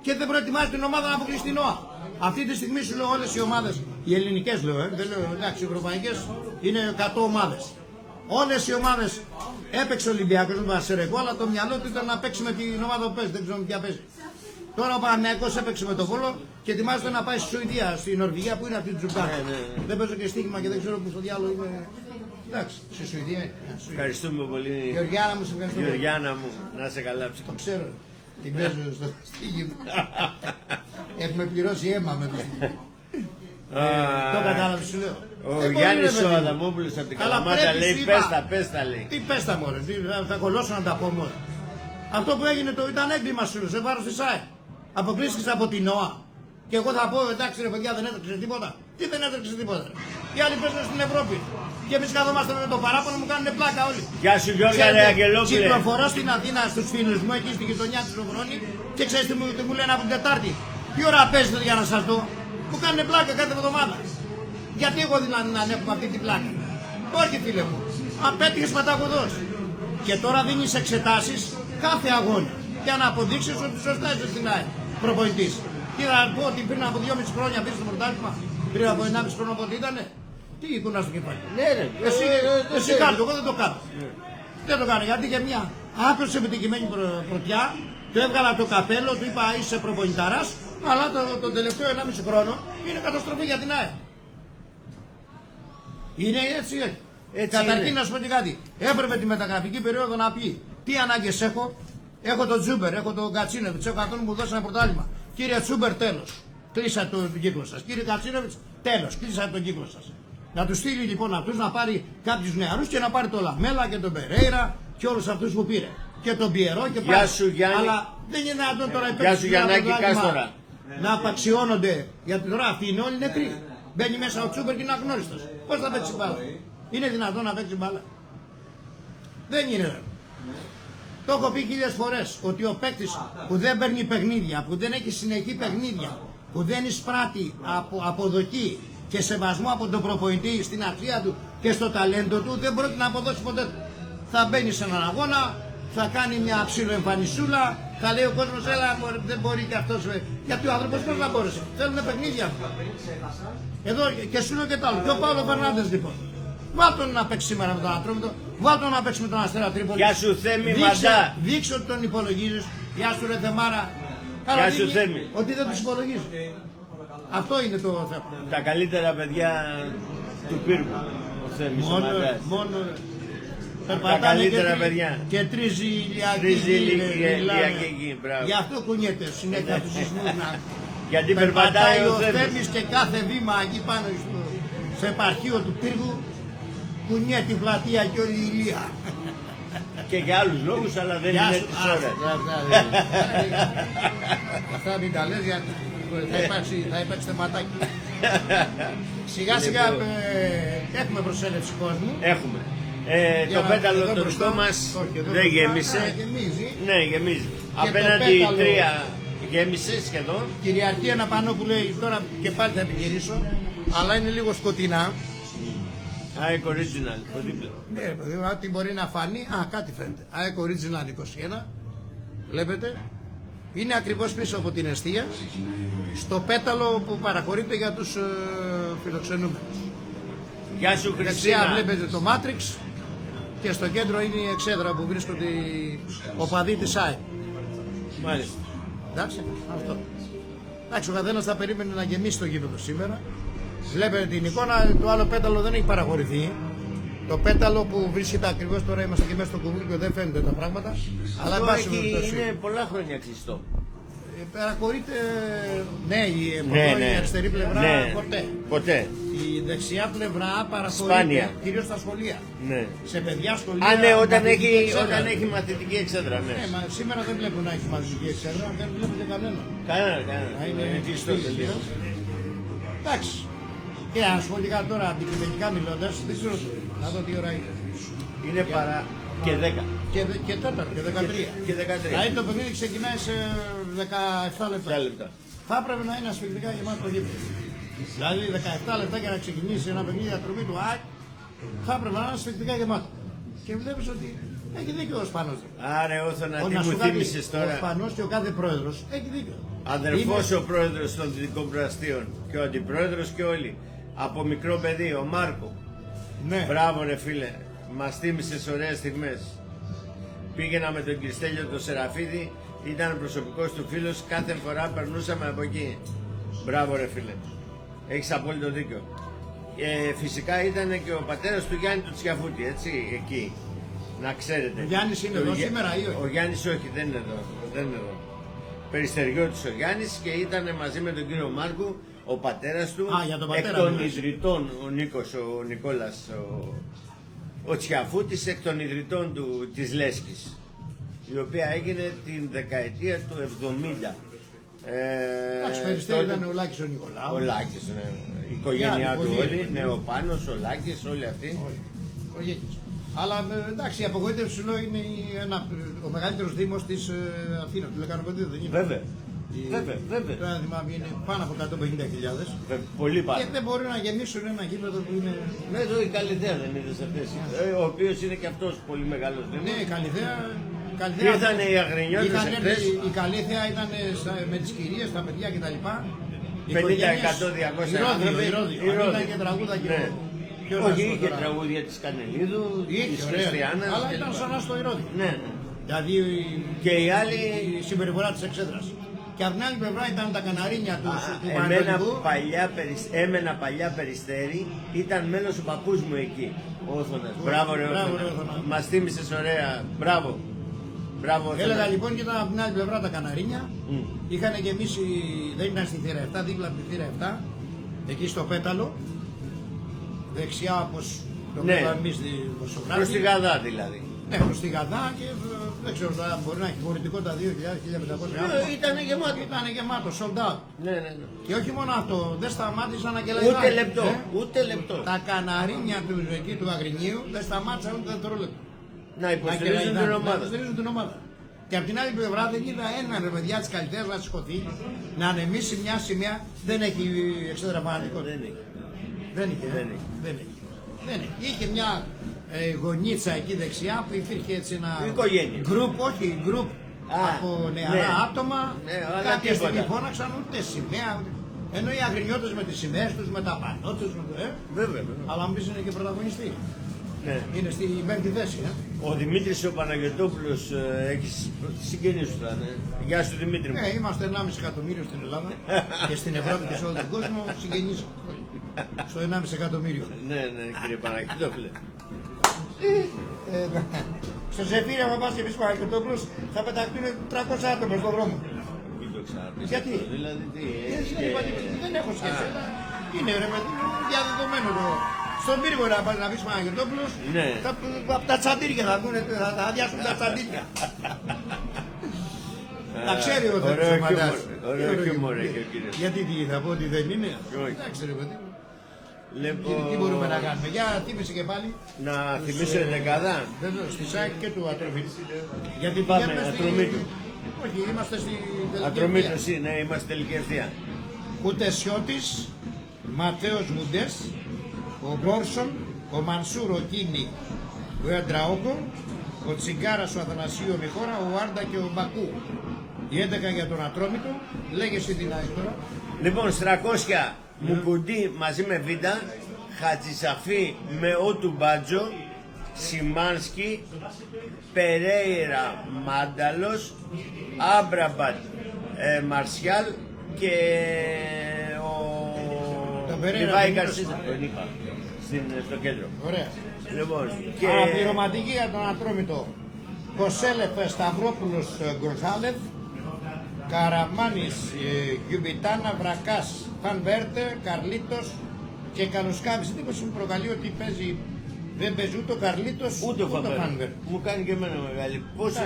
και δεν προετοιμάζει την ομάδα να αποκλείσει την ΝΟΑ. Αυτή τη στιγμή σου λέω όλες οι ομάδες, οι ελληνικές λέω, δεν λέω εντάξει, οι ευρωπαϊκές είναι 100 ομάδες. Όλες οι ομάδες έπαιξε ο Ολυμπιακός με Μασερεκό, αλλά το μυαλό του ήταν να παίξει με την ομάδα που παίζει, δεν ξέρω ποια παίζει. Τώρα ο Παναθηναϊκός έπαιξε με τον Βόλο και ετοιμάζεται να πάει στη Σουηδία, στη Νορβηγία που είναι αυτή την Τζουκάτα. Δεν παίζω και στοίχημα και δεν ξέρω που στο διάλογο είναι. Εντάξει, στη Σουηδία. Ευχαριστούμε πολύ. Γεωργιάνα μου, σε ευχαριστώ. Γεωργιάνα μου, να σε καλά. Το ξέρω. Την παίζω στο στοίχημα. Έχουμε πληρώσει αίμα με το. Το κατάλαβε σου λέω. Ο Γιάννης ο Αδαμόπουλος από την Καλαμάτα λέει πες τα λέει. Τι πες τα μωρέ, θα κολλώσω να τα πω μόνο. Αυτό που έγινε ήταν έγκλημα σου σε βάρος της ΑΕΚ. Αποκλείστηκες από την ΟΑ. Και εγώ θα πω, εντάξει ρε παιδιά, δεν έτρεξε τίποτα. Τι δεν έτρεξε τίποτα. Οι άλλοι παίζουν στην Ευρώπη. Και εμείς καθόμαστε με το παράπονο, μου κάνουν πλάκα όλοι. Γεια σου Γιώργα Αγγελόπουλε. Κυκλοφορώ στην Αθήνα στους φίλους μου, εκεί στη γειτονιά της Λογρόνη, και ξέρεις τι μου λένε από την Τετάρτη. Τι ώρα παίζετε για να σας δω. Μου κάνουν πλάκα κάθε εβδομάδα. Γιατί εγώ δηλαδή να ανέχομαι αυτή την πλάκα. Όχι φίλε μου. Απέτυχες παταγωδός. Και τώρα δίνεις εξετάσεις κάθε αγώνα. Για να αποδείξεις ότι σωστά είσαι στην ΑΕ. Προπονητής. Και να πω ότι πριν από 2,5 χρόνια πήρες το πρωτάθλημα. Πριν από 1,5 χρόνο πότε ήτανε. Τι κουνάς στο κεφάλι. Ναι, ρε. Εσύ κάτω, εγώ δεν το κάνω. Δεν το κάνω γιατί για μια άκρως επιτυχημένη πρωτιά του έβγαλα το καπέλο, του είπα είσαι προπονηταράς, αλλά τον τελευταίο 1,5 χρόνο είναι καταστροφή για την ΑΕ. Είναι έτσι. Καταρχήν να σου πω και κάτι. Έπρεπε τη μεταγραφική περίοδο να πει τι ανάγκες έχω. Έχω τον Τσούμπερ, έχω τον Κατσίνοβιτς, έχω αυτόν που μου δώσει ένα πρωτάθλημα. Κύριε Τσούμπερ, τέλος. Κλείσα τον κύκλο σας. Κύριε Κατσίνοβιτς, τέλος. Κλείσα τον κύκλο σας. Να του στείλει λοιπόν αυτούς να πάρει κάποιους νεαρούς και να πάρει τον Λαμέλα και τον Περέιρα και όλους αυτούς που πήρε. Και τον Πιερό και Γεια σου Γιάννη. Αλλά δεν είναι δυνατόν τώρα Γεια σου Γιαννάκη Κάστορα. Να απαξιώνονται γιατί τώρα αυτοί είναι όλοι νεκροί. Μπαίνει μέσα ο Τσούμπερ και είναι αγνώριστος. Πώς θα παίξει μπάλα. Είναι δυνατόν να παίξει μπάλα. Δεν είναι. Το έχω πει 1000 φορές ότι ο παίκτης που δεν παίρνει παιχνίδια, που δεν έχει συνεχή παιχνίδια, που δεν εισπράττει από αποδοχή και σεβασμό από τον προπονητή στην αξία του και στο ταλέντο του, δεν μπορεί να αποδώσει ποτέ. Θα μπαίνει σε έναν αγώνα, θα κάνει μια ψιλοεμφανισούλα, θα λέει ο κόσμος έλα δεν μπορεί και αυτός. Γιατί ο άνθρωπος πώς να μπόρεσε. Θέλουν παιχνίδια. Εδώ και σου λέω και το άλλο. Και ο Παύλο Φερνάντες λοιπόν. Βάλ' τον να παίξει σήμερα με τον Ατρόμητο, βάλ' τον να παίξει με τον Αστέρα Τρίπολη. Γεια σου Θέμη Μαντά. Δείξε ότι τον υπολογίζεις. Γεια σου ρε Θεμάρα. Γεια σου Θέμη. Ότι δεν τους υπολογίζεις. Αυτό είναι το θέμα. Τα καλύτερα παιδιά του πύργου. Ο Θέμης ο Μαντάς. Μόνο τα καλύτερα παιδιά. Και τρίζει ηλιακή. Γι' αυτό κουνιέται συνέχεια τους σεισμούς να... Γιατί περπατάει ο Θέμης και κάθε βήμα εκεί πάνω στο επαρχείο του πύργου κουνιέται η πλατεία και όλη η Ηλία. Και για άλλους λόγους, αλλά δεν είναι τις ώρες. Αυτά μην τα λες γιατί θα υπάρξει θεματάκι. Σιγά σιγά έχουμε προσέλευση κόσμου. Έχουμε. Το πέταλο το δικό μας δεν γέμισε. Ναι, γεμίζει. Απέναντι 3 γέμισε σχεδόν. Κυριαρχεί ένα πανό που λέει τώρα και πάλι θα επιχειρήσω, αλλά είναι λίγο σκοτεινά. ΑΕΚ Original, το δίπλα. Ναι, ό,τι μπορεί να φανεί, κάτι φαίνεται. ΑΕΚ Original 21, βλέπετε, είναι ακριβώς πίσω από την εστία, στο πέταλο που παραχωρείται για τους φιλοξενούμενους. Γεια σου Χριστίνα. Δεξιά βλέπετε το Matrix και στο κέντρο είναι η εξέδρα που βρίσκονται οι οπαδοί της ΑΕΚ. Μάλιστα. Εντάξει, αυτό. Εντάξει, ο καθένας θα περίμενε να γεμίσει το γήπεδο σήμερα. Βλέπετε την εικόνα, το άλλο πέταλο δεν έχει παραχωρηθεί. Το πέταλο που βρίσκεται ακριβώς τώρα, είμαστε και μέσα στο κουβούλι και δεν φαίνονται τα πράγματα. Αλλά είναι πολλά χρόνια κλειστό. Παραχωρείται, ναι, η αριστερή πλευρά ποτέ. Η δεξιά πλευρά παραχωρείται κυρίως στα σχολεία. Ναι. Σε παιδιά σχολεία. Ναι, όταν έχει μαθητική εξέδρα. Ναι. Σήμερα δεν βλέπουν να έχει μαθητική εξέδρα, δεν βλέπετε κανένα. Κανένα. Είναι κλειστό τελείως. Εντάξει. Και αν σου πω λίγα τώρα αντικειμενικά μιλώντας, δεν ξέρω να δω τι ώρα είναι. Είναι παρά και 10. Και τέταρτο και 13. Και 13. Δηλαδή το παιχνίδι ξεκινάει σε 17 λεπτά. Θα έπρεπε να είναι ασφυκτικά γεμάτο το γήπεδο. Δηλαδή 17 λεπτά για να ξεκινήσει ένα παιχνίδι διατροπή του ΑΕΚ, θα έπρεπε να είναι ασφυκτικά γεμάτο. Και βλέπεις ότι έχει δίκιο ο Σπανός. Άρα Όθωνα, τι μου θύμισες τώρα. Ο Σπανός και ο κάθε πρόεδρος έχει δίκιο. Αδερφός ο πρόεδρος των Δυτικών Πραστείων και ο αντιπρόεδρος και όλοι. Από μικρό παιδί, ο Μάρκο. Ναι. Μπράβο ρε φίλε, μας θύμισες ωραίες στιγμές. Πήγαινα με τον Κριστέλιο τον Σεραφίδη, ήταν προσωπικός του φίλος, κάθε φορά περνούσαμε από εκεί. Μπράβο ρε φίλε, έχεις απόλυτο δίκιο. Φυσικά ήταν και ο πατέρας του Γιάννη του Τσιαφούτη, έτσι, εκεί. Να ξέρετε. Ο Γιάννης είναι εδώ σήμερα ή όχι? Ο Γιάννης όχι, δεν είναι εδώ. Περιστεριώτης ο Γιάννης και ήταν μαζί με τον κύριο Μάρκου, ο πατέρας του, εκ των ιδρυτών, ο Νίκος, ο Νικόλας, ο Τσιαφούτης, εκ των ιδρυτών της Λέσχης, η οποία έγινε την δεκαετία του 70 Εντάξει, Περιστέρη ήταν ο Λάκης ο Νικολάου. Ο Λάκης, ναι. Η οικογένειά του όλη, ναι, ο Πάνος, ο Λάκης, όλοι αυτοί. Ο Γέκης. Αλλά εντάξει, η απογοήτευση σου λέω είναι ο μεγαλύτερος δήμος της Αθήνας, του Λεκανοπεδίου, δεν είναι? Βέβαια. Βέβαια. Τώρα θυμάμαι είναι πάνω από 150.000. Πολύ πάνω. Και δεν μπορούν να γεμίσουν ένα γήπεδο που είναι. Ναι, εδώ η Καλυθέα δεν είδες αυτές. Ο οποίος είναι και αυτός πολύ μεγάλος δήμος. Ναι, η Καλυθέα. Ήρθανε οι Αγρινιώτες εχθές. Η Καλύθεια ήταν με τις κυρίες, τα παιδιά κτλ. 50-100-200 άνθρωποι. Ήταν και τραγούδα και όχι, είχε τραγούδια της Κανελίδου, της Χριστιανάς. Αλλά ήταν σαν στο Ηρώδη. Ναι. Δηλαδή και οι άλλοι. Η συμπεριφορά της Εξέδρας. Και από την άλλη πλευρά ήταν τα καναρίνια του Πανελληνικού. Έμενα παλιά Περιστέρη, ήταν μέλος ο παππούς μου εκεί, ο Όθωνας. Μπράβο ρε Όθωνα. Μας θύμισες ωραία. Μπράβο. Έλεγα λοιπόν και ήταν από την άλλη πλευρά τα καναρίνια. Είχαν γεμίσει, δεν ήταν στη θύρα 7, δίπλα από τη θύρα 7, εκεί στο Πέταλο. Δεξιά όπως το βλέπαμε εμείς δημοσιογράφοι. Προς τη Γαδά δηλαδή. Ναι, προς τη Γαδά και δεν ξέρω, μπορεί να έχει χωρητικό τα 2.000-1.500 άνθρωποι. Ήταν γεμάτο. Ήταν γεμάτο, sold out. Ναι. Και όχι μόνο αυτό, δεν σταμάτησαν να κελαϊδάνε. Ούτε λεπτό. Τα καναρίνια του εκεί του Αγρινίου δεν σταμάτησαν ούτε δευτερόλεπτο. Να υποστηρίζουν την ομάδα. Και από την άλλη πλευρά δεν είδα έναν ρε παιδιά της Καλυθέας να σηκωθεί, να ανεμίσει μια σημαία. Δεν έχει Εξέδρα Παναθηναϊκός. Δεν είχε. Είχε μια γωνίτσα εκεί δεξιά που υπήρχε έτσι ένα γκρουπ από νεαρά άτομα. Κάποια στιγμή φώναξαν ούτε σημαία. Ενώ οι Αγρινιώτες με τις σημαίες τους, με τα πανό τους. Βέβαια. Αλλά μου πεις είναι και πρωταγωνιστή. Ναι. Είναι στη πέμπτη θέση. Ο Δημήτρης ο Παναγιωτόπουλος έχει συγγενείς σου θα είναι. Γεια σου Δημήτρη μου. Είμαστε 1,5 εκατομμύριο στην Ελλάδα και στην Ευρώπη και σε όλο τον κόσμο συγγενείς στο 1,5 εκατομμύριο. Ναι, κύριε Παναγιωτόπουλε. Στο Ζεφύρι, άμα πας και πεις Παναγιωτόπουλος, θα πεταχτούν 300 άτομα στον δρόμο. Μην το ξαναπείς. Γιατί? Δηλαδή τι, δεν έχω σχέση. Είναι ρε παιδί μου διαδεδομένο το. Στον πύργο να πας να πεις Παναγιωτόπουλος, από τα τσαντήρια θα δουν, θα αδειάσουν τα τσαντήρια. Τα ξέρει ο Θεός. Ωραίο χιούμορ έχει ο κύριος. Γιατί θα πω ότι δεν είναι. Εντάξει ρε παιδί μου. Τι μπορούμε να κάνουμε, για θύμισε και πάλι. Να θυμίσω η δεκάδα. Βεβαίως, στη ΣΑΚ και του Ατρομήτου. Γιατί πάμε Ατρομήτου. Όχι, είμαστε στη τελική Ατρομήτου, ναι, είμαστε τελική ευθεία. Κουτεσιώτης, Ματέος Μουντές, ο Γκόρσον, ο Μανσούρο Κίνη, ο Εντραόκο, ο Τσιγκάρας, ο Αθανασίου Μιχώρα, ο Άρντα και ο Μπακού. Οι 11 για τον Ατρόμητο, λέγεσαι την ΑΕΚ τώρα. Λοιπόν, Στρακόσια, Μουκουντή μαζί με Βίντα, Χατζησαφή με Ότου Μπάτζο, Σιμάνσκι, Περέιρα Μάνταλος, Άμπραμπατ Μαρσιάλ και ο Λιβάη Γκαρσία. Τον είπα στο κέντρο. Ωραία. Λοιπόν, και αναπληρωματική για τον Ατρόμητο, Κοσέλεφ Σταυρόπουλος Γκονσάλεφ, Καραμάνης Γιουμπιτάνα, Βρακάς Φανβέρτε, Καρλίτος και Καλουσκάβης. Εντύπωση μου προκαλεί ότι παίζει, δεν παίζει ούτε ο Καρλίτος ούτε ο Φανβέρτε. Μου κάνει και εμένα μεγάλη. Πόσο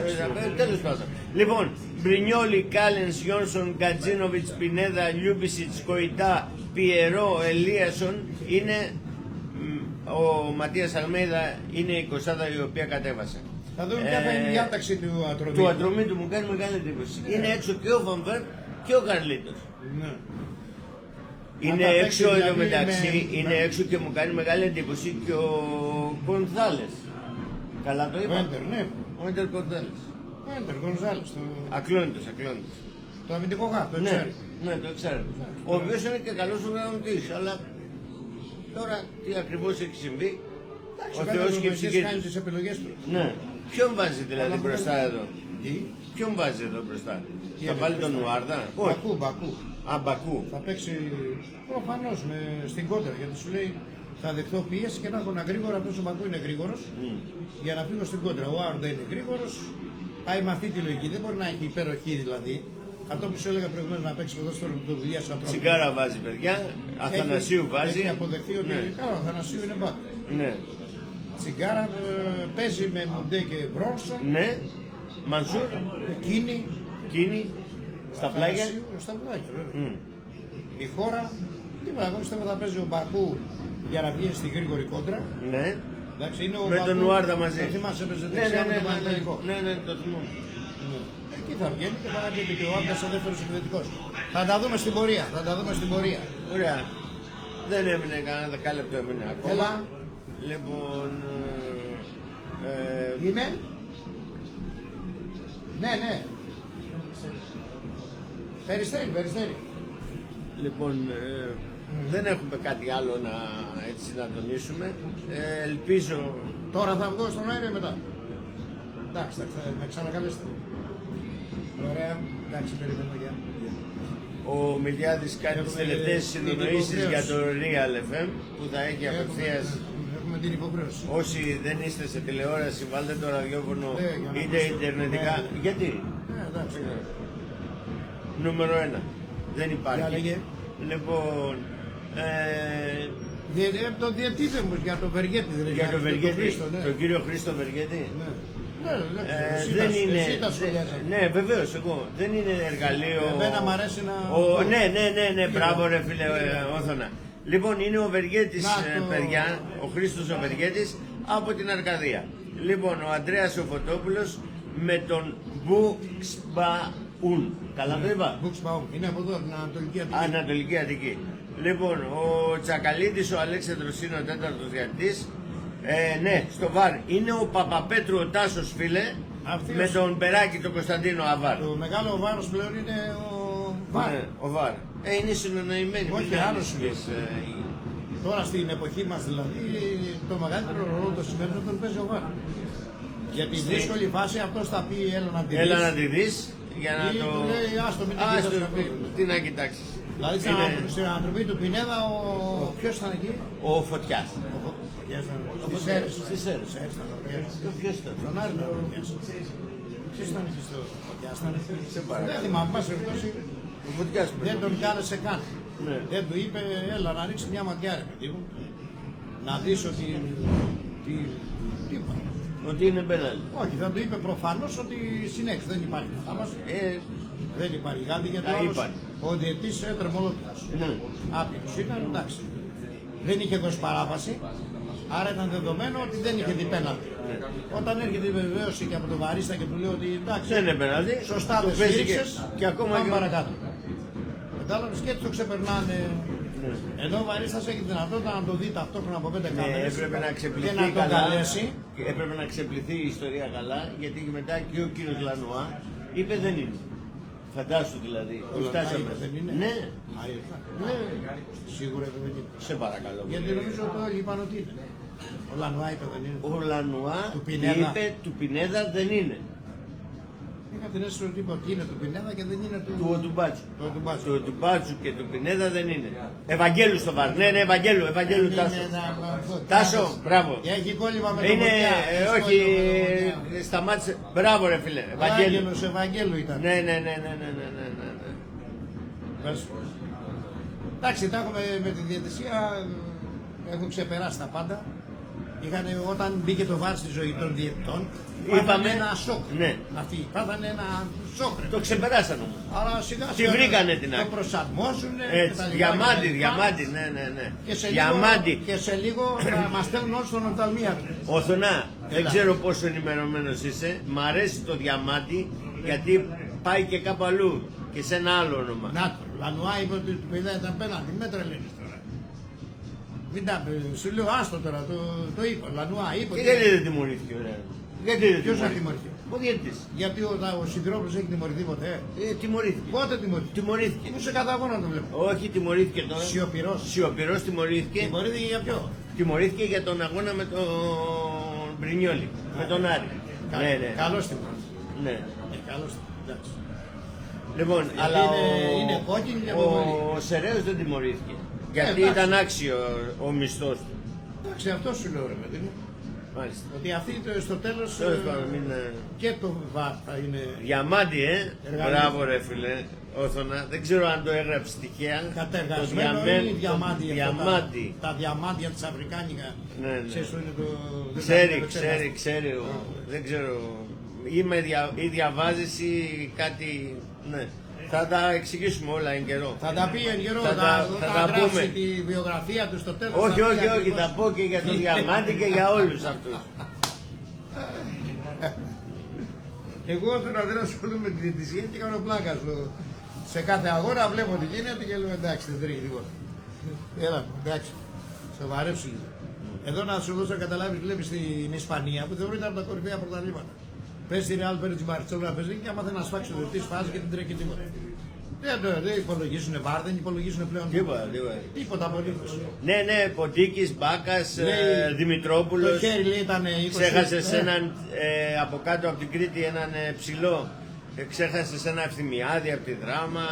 τέλος πάντων. Λοιπόν, Μπρινιόλι, Κάλενς, Γιόνσον, Γκατζίνοβιτς, Πινέδα, Λιούμπισιτς, Κοϊτά, Πιερό, Ελίασον. Είναι ο Ματίας Αλμέιδα, είναι η κοσάδα η οποία κατέβασε. Θα δούμε ποια θα είναι η διάταξη του Ατρομήτου. Του Ατρομήτου μου κάνει μεγάλη εντύπωση. Είναι έξω και ο Φανβέρ και ο Καρλίτος. Ναι. Είναι έξω εντωμεταξύ, είναι έξω και μου κάνει μεγάλη εντύπωση και ο Γκονζάλες. Καλά το είπα. Ο Έντερ Γκονζάλες. Ο Έντερ Γκονζάλες. Ακλόνητος. Το αμυντικό γάπ, το ξέρει. Ναι, το ξέρει. Ο οποίος είναι και καλός οργανωτής, αλλά τώρα τι ακριβώς έχει συμβεί. Ο Θεός και η κάνει τις επιλογές του. Ναι. Ποιον βάζει δηλαδή μπροστά εδώ. Ποιον βάζει εδώ μπροστά. Θα βάλει τον Ουάρδα. Μπακού. Μπακού. Θα παίξει προφανώς στην κόντρα γιατί σου λέει θα δεχτώ πίεση και να έχω ένα γρήγορο. Αυτός ο Μπακού είναι γρήγορος για να φύγω στην κόντρα. Ο Ουάρδα είναι γρήγορος. Πάει με αυτή τη λογική. Δεν μπορεί να έχει υπεροχή δηλαδή. Αυτό που σου έλεγα προηγουμένως να παίξει ποδόσφαιρο με το δουλειά σαν τρόπο. Τσιγκάρα βάζει παιδιά. Αθανασίου βάζει. Έχει αποδεχθεί ότι καλά, ο Αθανασίου είναι μπακ. Ναι. Τσιγκάρα παίζει με Μουντέ και Μπρόνσον. Ναι. Μανσούρ. Κίνη. Στα πλάγια. Στα πλάγια, βέβαια. Η χώρα, τίποτα, εγώ πιστεύω θα παίζει ο Μπακού για να βγει στη γρήγορη κόντρα. Ναι. Εντάξει, είναι ο με Μπακού, τον Ουάρδα μαζί. Το θυμάσαι, έπαιζε δεξιά με τον Παναθηναϊκό. Ναι, το θυμάμαι. Εκεί θα βγαίνει και παραγγέλνει και ο Ουάρδας ο δεύτερος επιθετικός. Θα τα δούμε στην πορεία, Ωραία. Δεν έμεινε κανένα δεκάλεπτο, έμεινε ακόμα. Έλα. Λοιπόν. Είμαι. Ναι. Περιστέρι. Λοιπόν, δεν έχουμε κάτι άλλο να τονίσουμε. Ελπίζω... Τώρα θα βγω στον αέρα μετά. Εντάξει, θα με ξανακαλέσετε. Ωραία, εντάξει, περιμένω για. Ο Μιλιάδης κάνει τις τελευταίες συνεννοήσεις για το Real FM που θα έχει απευθείας. Έχουμε την υποχρέωση. Όσοι δεν είστε σε τηλεόραση, βάλτε το ραδιόφωνο είτε ιντερνετικά. Γιατί? Εντάξει. Νούμερο 1. Δεν υπάρχει. Λοιπόν. Το διαιτητή μου για τον Βεργέτη. Για τον Βεργέτη. Τον κύριο Χρήστο Βεργέτη. Δεν είναι. Ναι, βεβαίως εγώ. Δεν είναι εργαλείο. Εμένα μ' αρέσει να. Ναι, μπράβο ρε φίλε Όθωνα. Λοιπόν, είναι ο Βεργέτης, παιδιά, ο Χρήστος ο Βεργέτης από την Αρκαδία. Λοιπόν, ο Ανδρέας ο Φωτόπουλος με τον Μπουξμπαούν. Καλά το είπα? Μπουξμπαούν. Είναι από εδώ, την Ανατολική Αττική. Ανατολική Αττική. Λοιπόν, ο Τσακαλίδης, ο Αλέξανδρος είναι ο τέταρτος διαιτητής. Ναι, στο ΒΑΡ είναι ο Παπαπέτρου ο Τάσος, φίλε, με τον Περάκη τον Κωνσταντίνο Αβάρ. Το μεγάλο βάρος πλέον είναι ο ΒΑΡ. Ναι, ο ΒΑΡ. Είναι συνεννοημένοι. Όχι, άλλος είναι. Τώρα στην εποχή μας δηλαδή, το μεγαλύτερο ρόλο των σημερινών τον παίζει ο ΒΑΡ. Για τη δύσκολη φάση αυτός θα πει έλα να τη δεις. Έλα να τη δεις για να ή το... του λέει άστο μην την κοιτάς να πει. Τι να κοιτάξεις. Δηλαδή στην ανατροπή του Πινέδα ποιος ήταν εκεί? Ο Φωτιάς. Στις Σέρες. Ποιος ήταν? Τον Άρη τον Φωτιάς. Ποιος ήταν εκεί στο Φωτιάς? Δεν θυμάμαι, πάση περιπτώσει. Δεν τον κάλεσε καν. Δεν του είπε έλα να ρίξει μια ματιά ρε παιδί μου. Να δεις ότι... Τι είπα? Ότι είναι μπέναλ. Όχι, θα του είπε προφανώς ότι συνέχισε, δεν υπάρχει θάμαση. Δεν υπάρχει κάτι γιατί ο διαιτής έτρεμε ολόκληρος. Άπειρος ήταν, εντάξει. Δεν είχε δώσει παράβαση, άρα ήταν δεδομένο ότι δεν είχε δει πέναλτι. Όταν έρχεται η βεβαίωση και από τον βαρίστα και του λέει ότι εντάξει, δεν είναι πέναλτι, σωστά το στήριξες και ακόμα πάμε παρακάτω. Κατάλαβες και έτσι το ξεπερνάνε. Ενώ ο βαρίστας έχει δυνατότητα να το δει ταυτόχρονα από 5 κάμερες και να τον καλέσει. Έπρεπε να ξεπληθεί η ιστορία καλά, γιατί μετά και ο κύριος Λανουά είπε δεν είναι. Φαντάσου δηλαδή. Φτάσαμε. Δεν είναι. Ναι. Σίγουρα δεν είναι. Σε παρακαλώ. Γιατί νομίζω ότι όλοι είπαν ότι είναι. Ο Λανουά είπε δεν είναι. Ο Λανουά είπε του Πινέδα δεν είναι. Είχα την αίσθηση ότι είπε ότι είναι του Πινέδα και δεν είναι του Οτουμπάτσου. Του Οτουμπάτσου και του Πινέδα δεν είναι. Ευαγγέλου στο βαρ. Ναι, Ευαγγέλου Τάσο. Τάσο, μπράβο. Έχει κόλλημα με το είναι, όχι, σταμάτησε. Μπράβο ρε φίλε. Ευαγγέλου ήταν. Ναι. Εντάξει, τα έχουμε με τη διαιτησία, έχουν ξεπεράσει τα πάντα. Όταν μπήκε το βάρ στη ζωή των διαιτητών, είπαμε ένα σοκ. Ναι. Αυτοί πάθανε ένα σοκ. Το ξεπεράσανε όμως. Αλλά σιγά τη βρήκανε την άκρη. Το προσαρμόσουν. Διαμάντι, ναι. Και σε λίγο θα μας στέλνουν όλοι στον οφθαλμία. Όθωνα, δεν ξέρω πόσο ενημερωμένος είσαι. Μ' αρέσει το διαμάντι γιατί πάει και κάπου αλλού και σε ένα άλλο όνομα. Να το, Λανουά είπε ότι του παιδιά ήταν πέναντι. Με τρελαίνεις τώρα. Μην τα πει, σου λέω άστο τώρα, το είπα. Λανουά είπε. Και γιατί δεν τιμωρήθηκε, ωραία. Ποιος θα τιμωρηθεί? Ο διαιτητής. Γιατί ο Σιδηρόπουλος έχει τιμωρηθεί ποτέ? Τιμωρήθηκε. Πότε τιμωρήθηκε? Μου σε καταγώ να το βλέπω. Όχι, τιμωρήθηκε τώρα. Σιωπηρός τιμωρήθηκε. Τιμωρήθηκε για ποιο? Τιμωρήθηκε για τον αγώνα με τον Μπρινιόλι. Με τον Άρη. Ναι. Καλώς τιμωρήθηκε. Ναι. Καλώς τιμωρήθηκε. Λοιπόν, αλλά είναι κόκκινη και ο Σεραίος δεν τιμωρήθηκε. Γιατί ήταν άξιο ο μισθός του. Εντάξει, αυτό σου λέω ρε παιδί μου. Μάλιστα. Ότι αυτή στο τέλος και το ΒΑΡ θα είναι... Διαμάντι, μπράβο ρε φίλε, Όθωνα. Δεν ξέρω αν το έγραψε τυχαία. Κατεργασμένο ή διαμάντι. Τα διαμάντια της Αφρικάνικα. Ναι. Ξέρεις που είναι το... Ξέρει. Δεν ξέρω. Ή διαβάζεις ή κάτι... Ναι. Θα τα εξηγήσουμε όλα εν καιρό. Θα τα πει εν καιρό, θα γράψει πούμε τη βιογραφία του στο τέλος. Όχι, θα πω και για τον Διαμάντη και για όλους αυτούς. Εγώ όταν δεν ασχολούμαι με τη διαιτησία και κάνω πλάκα σου. Σε κάθε αγώνα βλέπω τι γίνεται και λέω εντάξει, δεν τρέχει τίποτα. Έλα, εντάξει, σοβαρέψου λίγο. Εδώ να σου δώσω να καταλάβεις, βλέπεις στην Ισπανία που θεωρείται από τα κορυφαία πρωταθλήματα. Πες στη Real, παίρνει την Μπαρτσέλονα, παίζει και άμα δεν ασφάξει το διευθυντή, φάζει και δεν τρέχει τίποτα. Δεν υπολογίζουν βάρ, δεν υπολογίζουν πλέον τίποτα απολύτως. Ναι, Ποντίκης, Μπάκας, Δημητρόπουλος. Το χέρι λέει ήταν 20. Ξέχασες έναν από κάτω από την Κρήτη, έναν ψηλό. Ξέχασες ένα Ευθυμιάδη από τη Δράμα.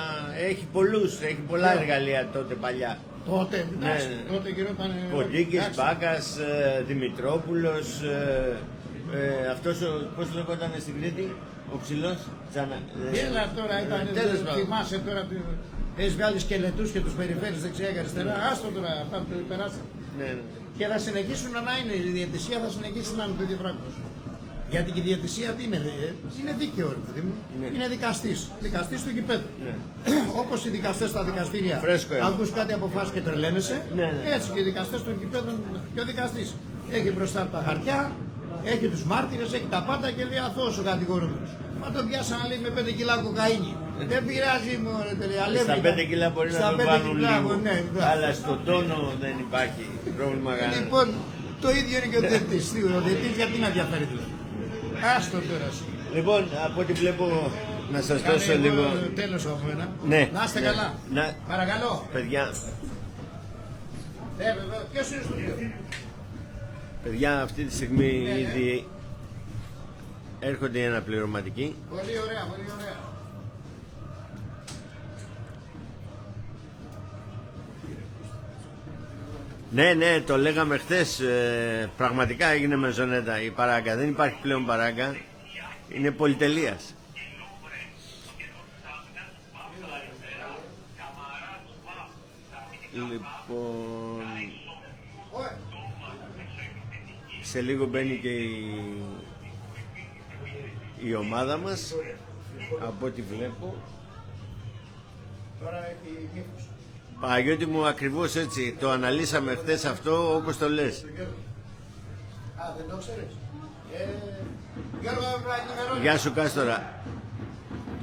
Έχει πολλά εργαλεία τότε παλιά. Τότε, τότε γινόταν. Ποντίκης, Μπάκας, Δημητρόπουλος. Αυτός πώς λεγόταν στην Κρήτη, ο ψηλός. Έλα τώρα, θυμάσαι τώρα. Έχεις βγάλει σκελετούς και τους περιφέρεις δεξιά και αριστερά. Άστο τώρα, αυτά που περάσαν. Ναι. Και θα συνεχίσουν να είναι, η διαιτησία θα συνεχίσει να είναι το ίδιο πράγμα. Γιατί και η διαιτησία τι είναι δίκαιο, ναι. Είναι δικαστής του γηπέδου. Ναι. Όπως οι δικαστές στα δικαστήρια ακούς κάτι αποφάσεις και τρελαίνεσαι, ναι. Έτσι και οι δικαστές των γηπέδων και ο δικαστής έχει μπροστά τα χαρτιά, έχει τους μάρτυρες, έχει τα πάντα και λέει αθώος ο κατηγορούμενος. Μα τον πιάσαν λέει με 5 κιλά κοκαίνη. Δεν πειράζει μωρέ τελεία. Στα 5 κιλά μπορεί να το βάλουν λίγο, ναι, αλλά στον τόνο δεν υπάρχει πρόβλημα κανένα. Λοιπόν, το ίδιο είναι και ο διαιτητής. Ο διαιτητής γιατί να διαφέρει δηλαδή. Άστο τώρα. Λοιπόν, από ό,τι βλέπω να σας δώσω λίγο. Τέλος από μένα. Ναι. Να είστε καλά. Παρακαλώ. Παιδιά. Ποιος είναι στο δύο. Παιδιά, αυτή τη στιγμή ήδη έρχονται οι αναπληρωματικοί. Πολύ ωραία, πολύ ωραία. Ναι, το λέγαμε χθες, πραγματικά έγινε μεζονέτα η παράγκα, δεν υπάρχει πλέον παράγκα, είναι πολυτελείας. Λοιπόν, σε λίγο μπαίνει και η ομάδα μας, από ό,τι βλέπω. Τώρα έχει μύθος. Παναγιώτη μου, ακριβώς έτσι, το αναλύσαμε χθες αυτό όπως το λες. Α, δεν το ξέρεις. Γεια σου Κάστορα.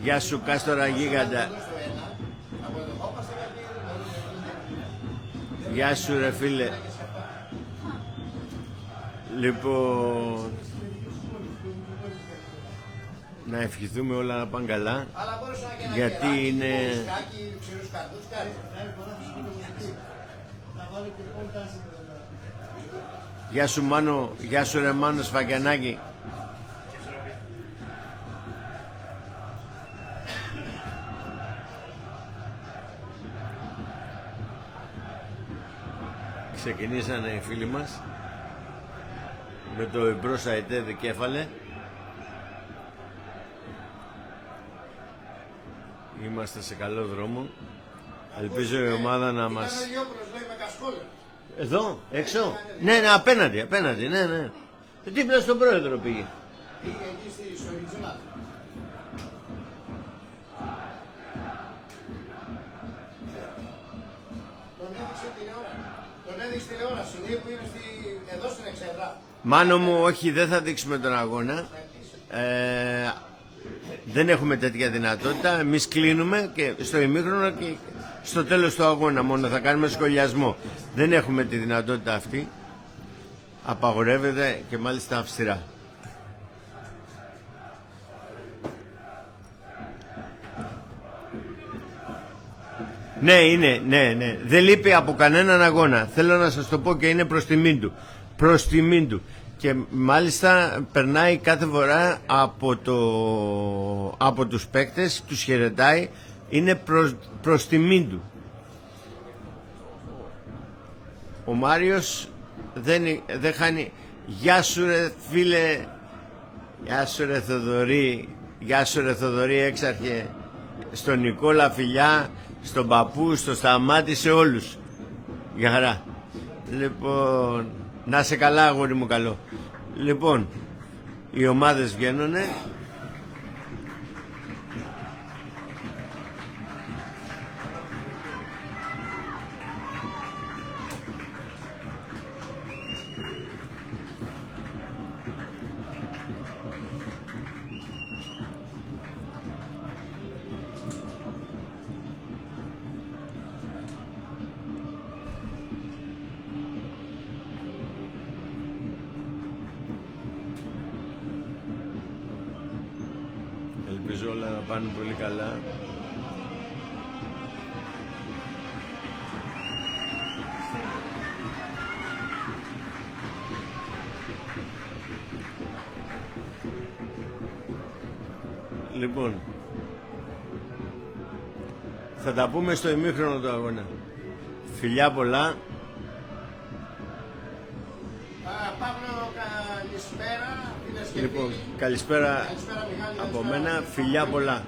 Γεια σου Κάστορα γίγαντα. Γεια σου ρε φίλε. Λοιπόν, να ευχηθούμε όλα να πάνε καλά, γιατί είναι... Γεια σου Μάνο, γεια σου ρε Μάνο Σφακιανάκη. Ξεκινήσανε οι φίλοι μας με το εμπρός αετέ δικέφαλε. Είμαστε σε καλό δρόμο. Ελπίζω η ομάδα να μας... Εδώ, έξω. Ναι, απέναντι, ναι. Δίπλα στον πρόεδρο πήγε. Πήγε εκεί στη Σοριτζούνα. Τον έδειξε τηλεόραση, που είναι εδώ στην Εξεδρά. Μάνο μου, όχι, δεν θα δείξουμε τον αγώνα. Δεν έχουμε τέτοια δυνατότητα. Εμείς κλείνουμε και στο ημίχρονο και στο τέλος του αγώνα μόνο θα κάνουμε σχολιασμό. Δεν έχουμε τη δυνατότητα αυτή. Απαγορεύεται και μάλιστα αυστηρά. Ναι, είναι, ναι. Δεν λείπει από κανέναν αγώνα. Θέλω να σας το πω και είναι προς τιμήν του. Προς τιμήν του. Και μάλιστα περνάει κάθε φορά από τους παίκτες, τους χαιρετάει, είναι προς τιμήν του. Ο Μάριος δεν χάνει. Γεια σου ρε φίλε, γεια σου ρε Θοδωρή, γεια σου ρε Θοδωρή έξαρχε, στον Νικόλα φιλιά, στον Παππού, στο Σταμάτη, σε όλους. Για χαρά. Λοιπόν... Να σε καλά αγόρι μου, καλό. Λοιπόν, οι ομάδες βγαίνουνε. πάνε πολύ καλά. Λοιπόν, θα τα πούμε στο ημίχρονο του αγώνα. Φιλιά πολλά. Παύλο, καλησπέρα. Λοιπόν, καλησπέρα από μένα. Φιλιά πολλά.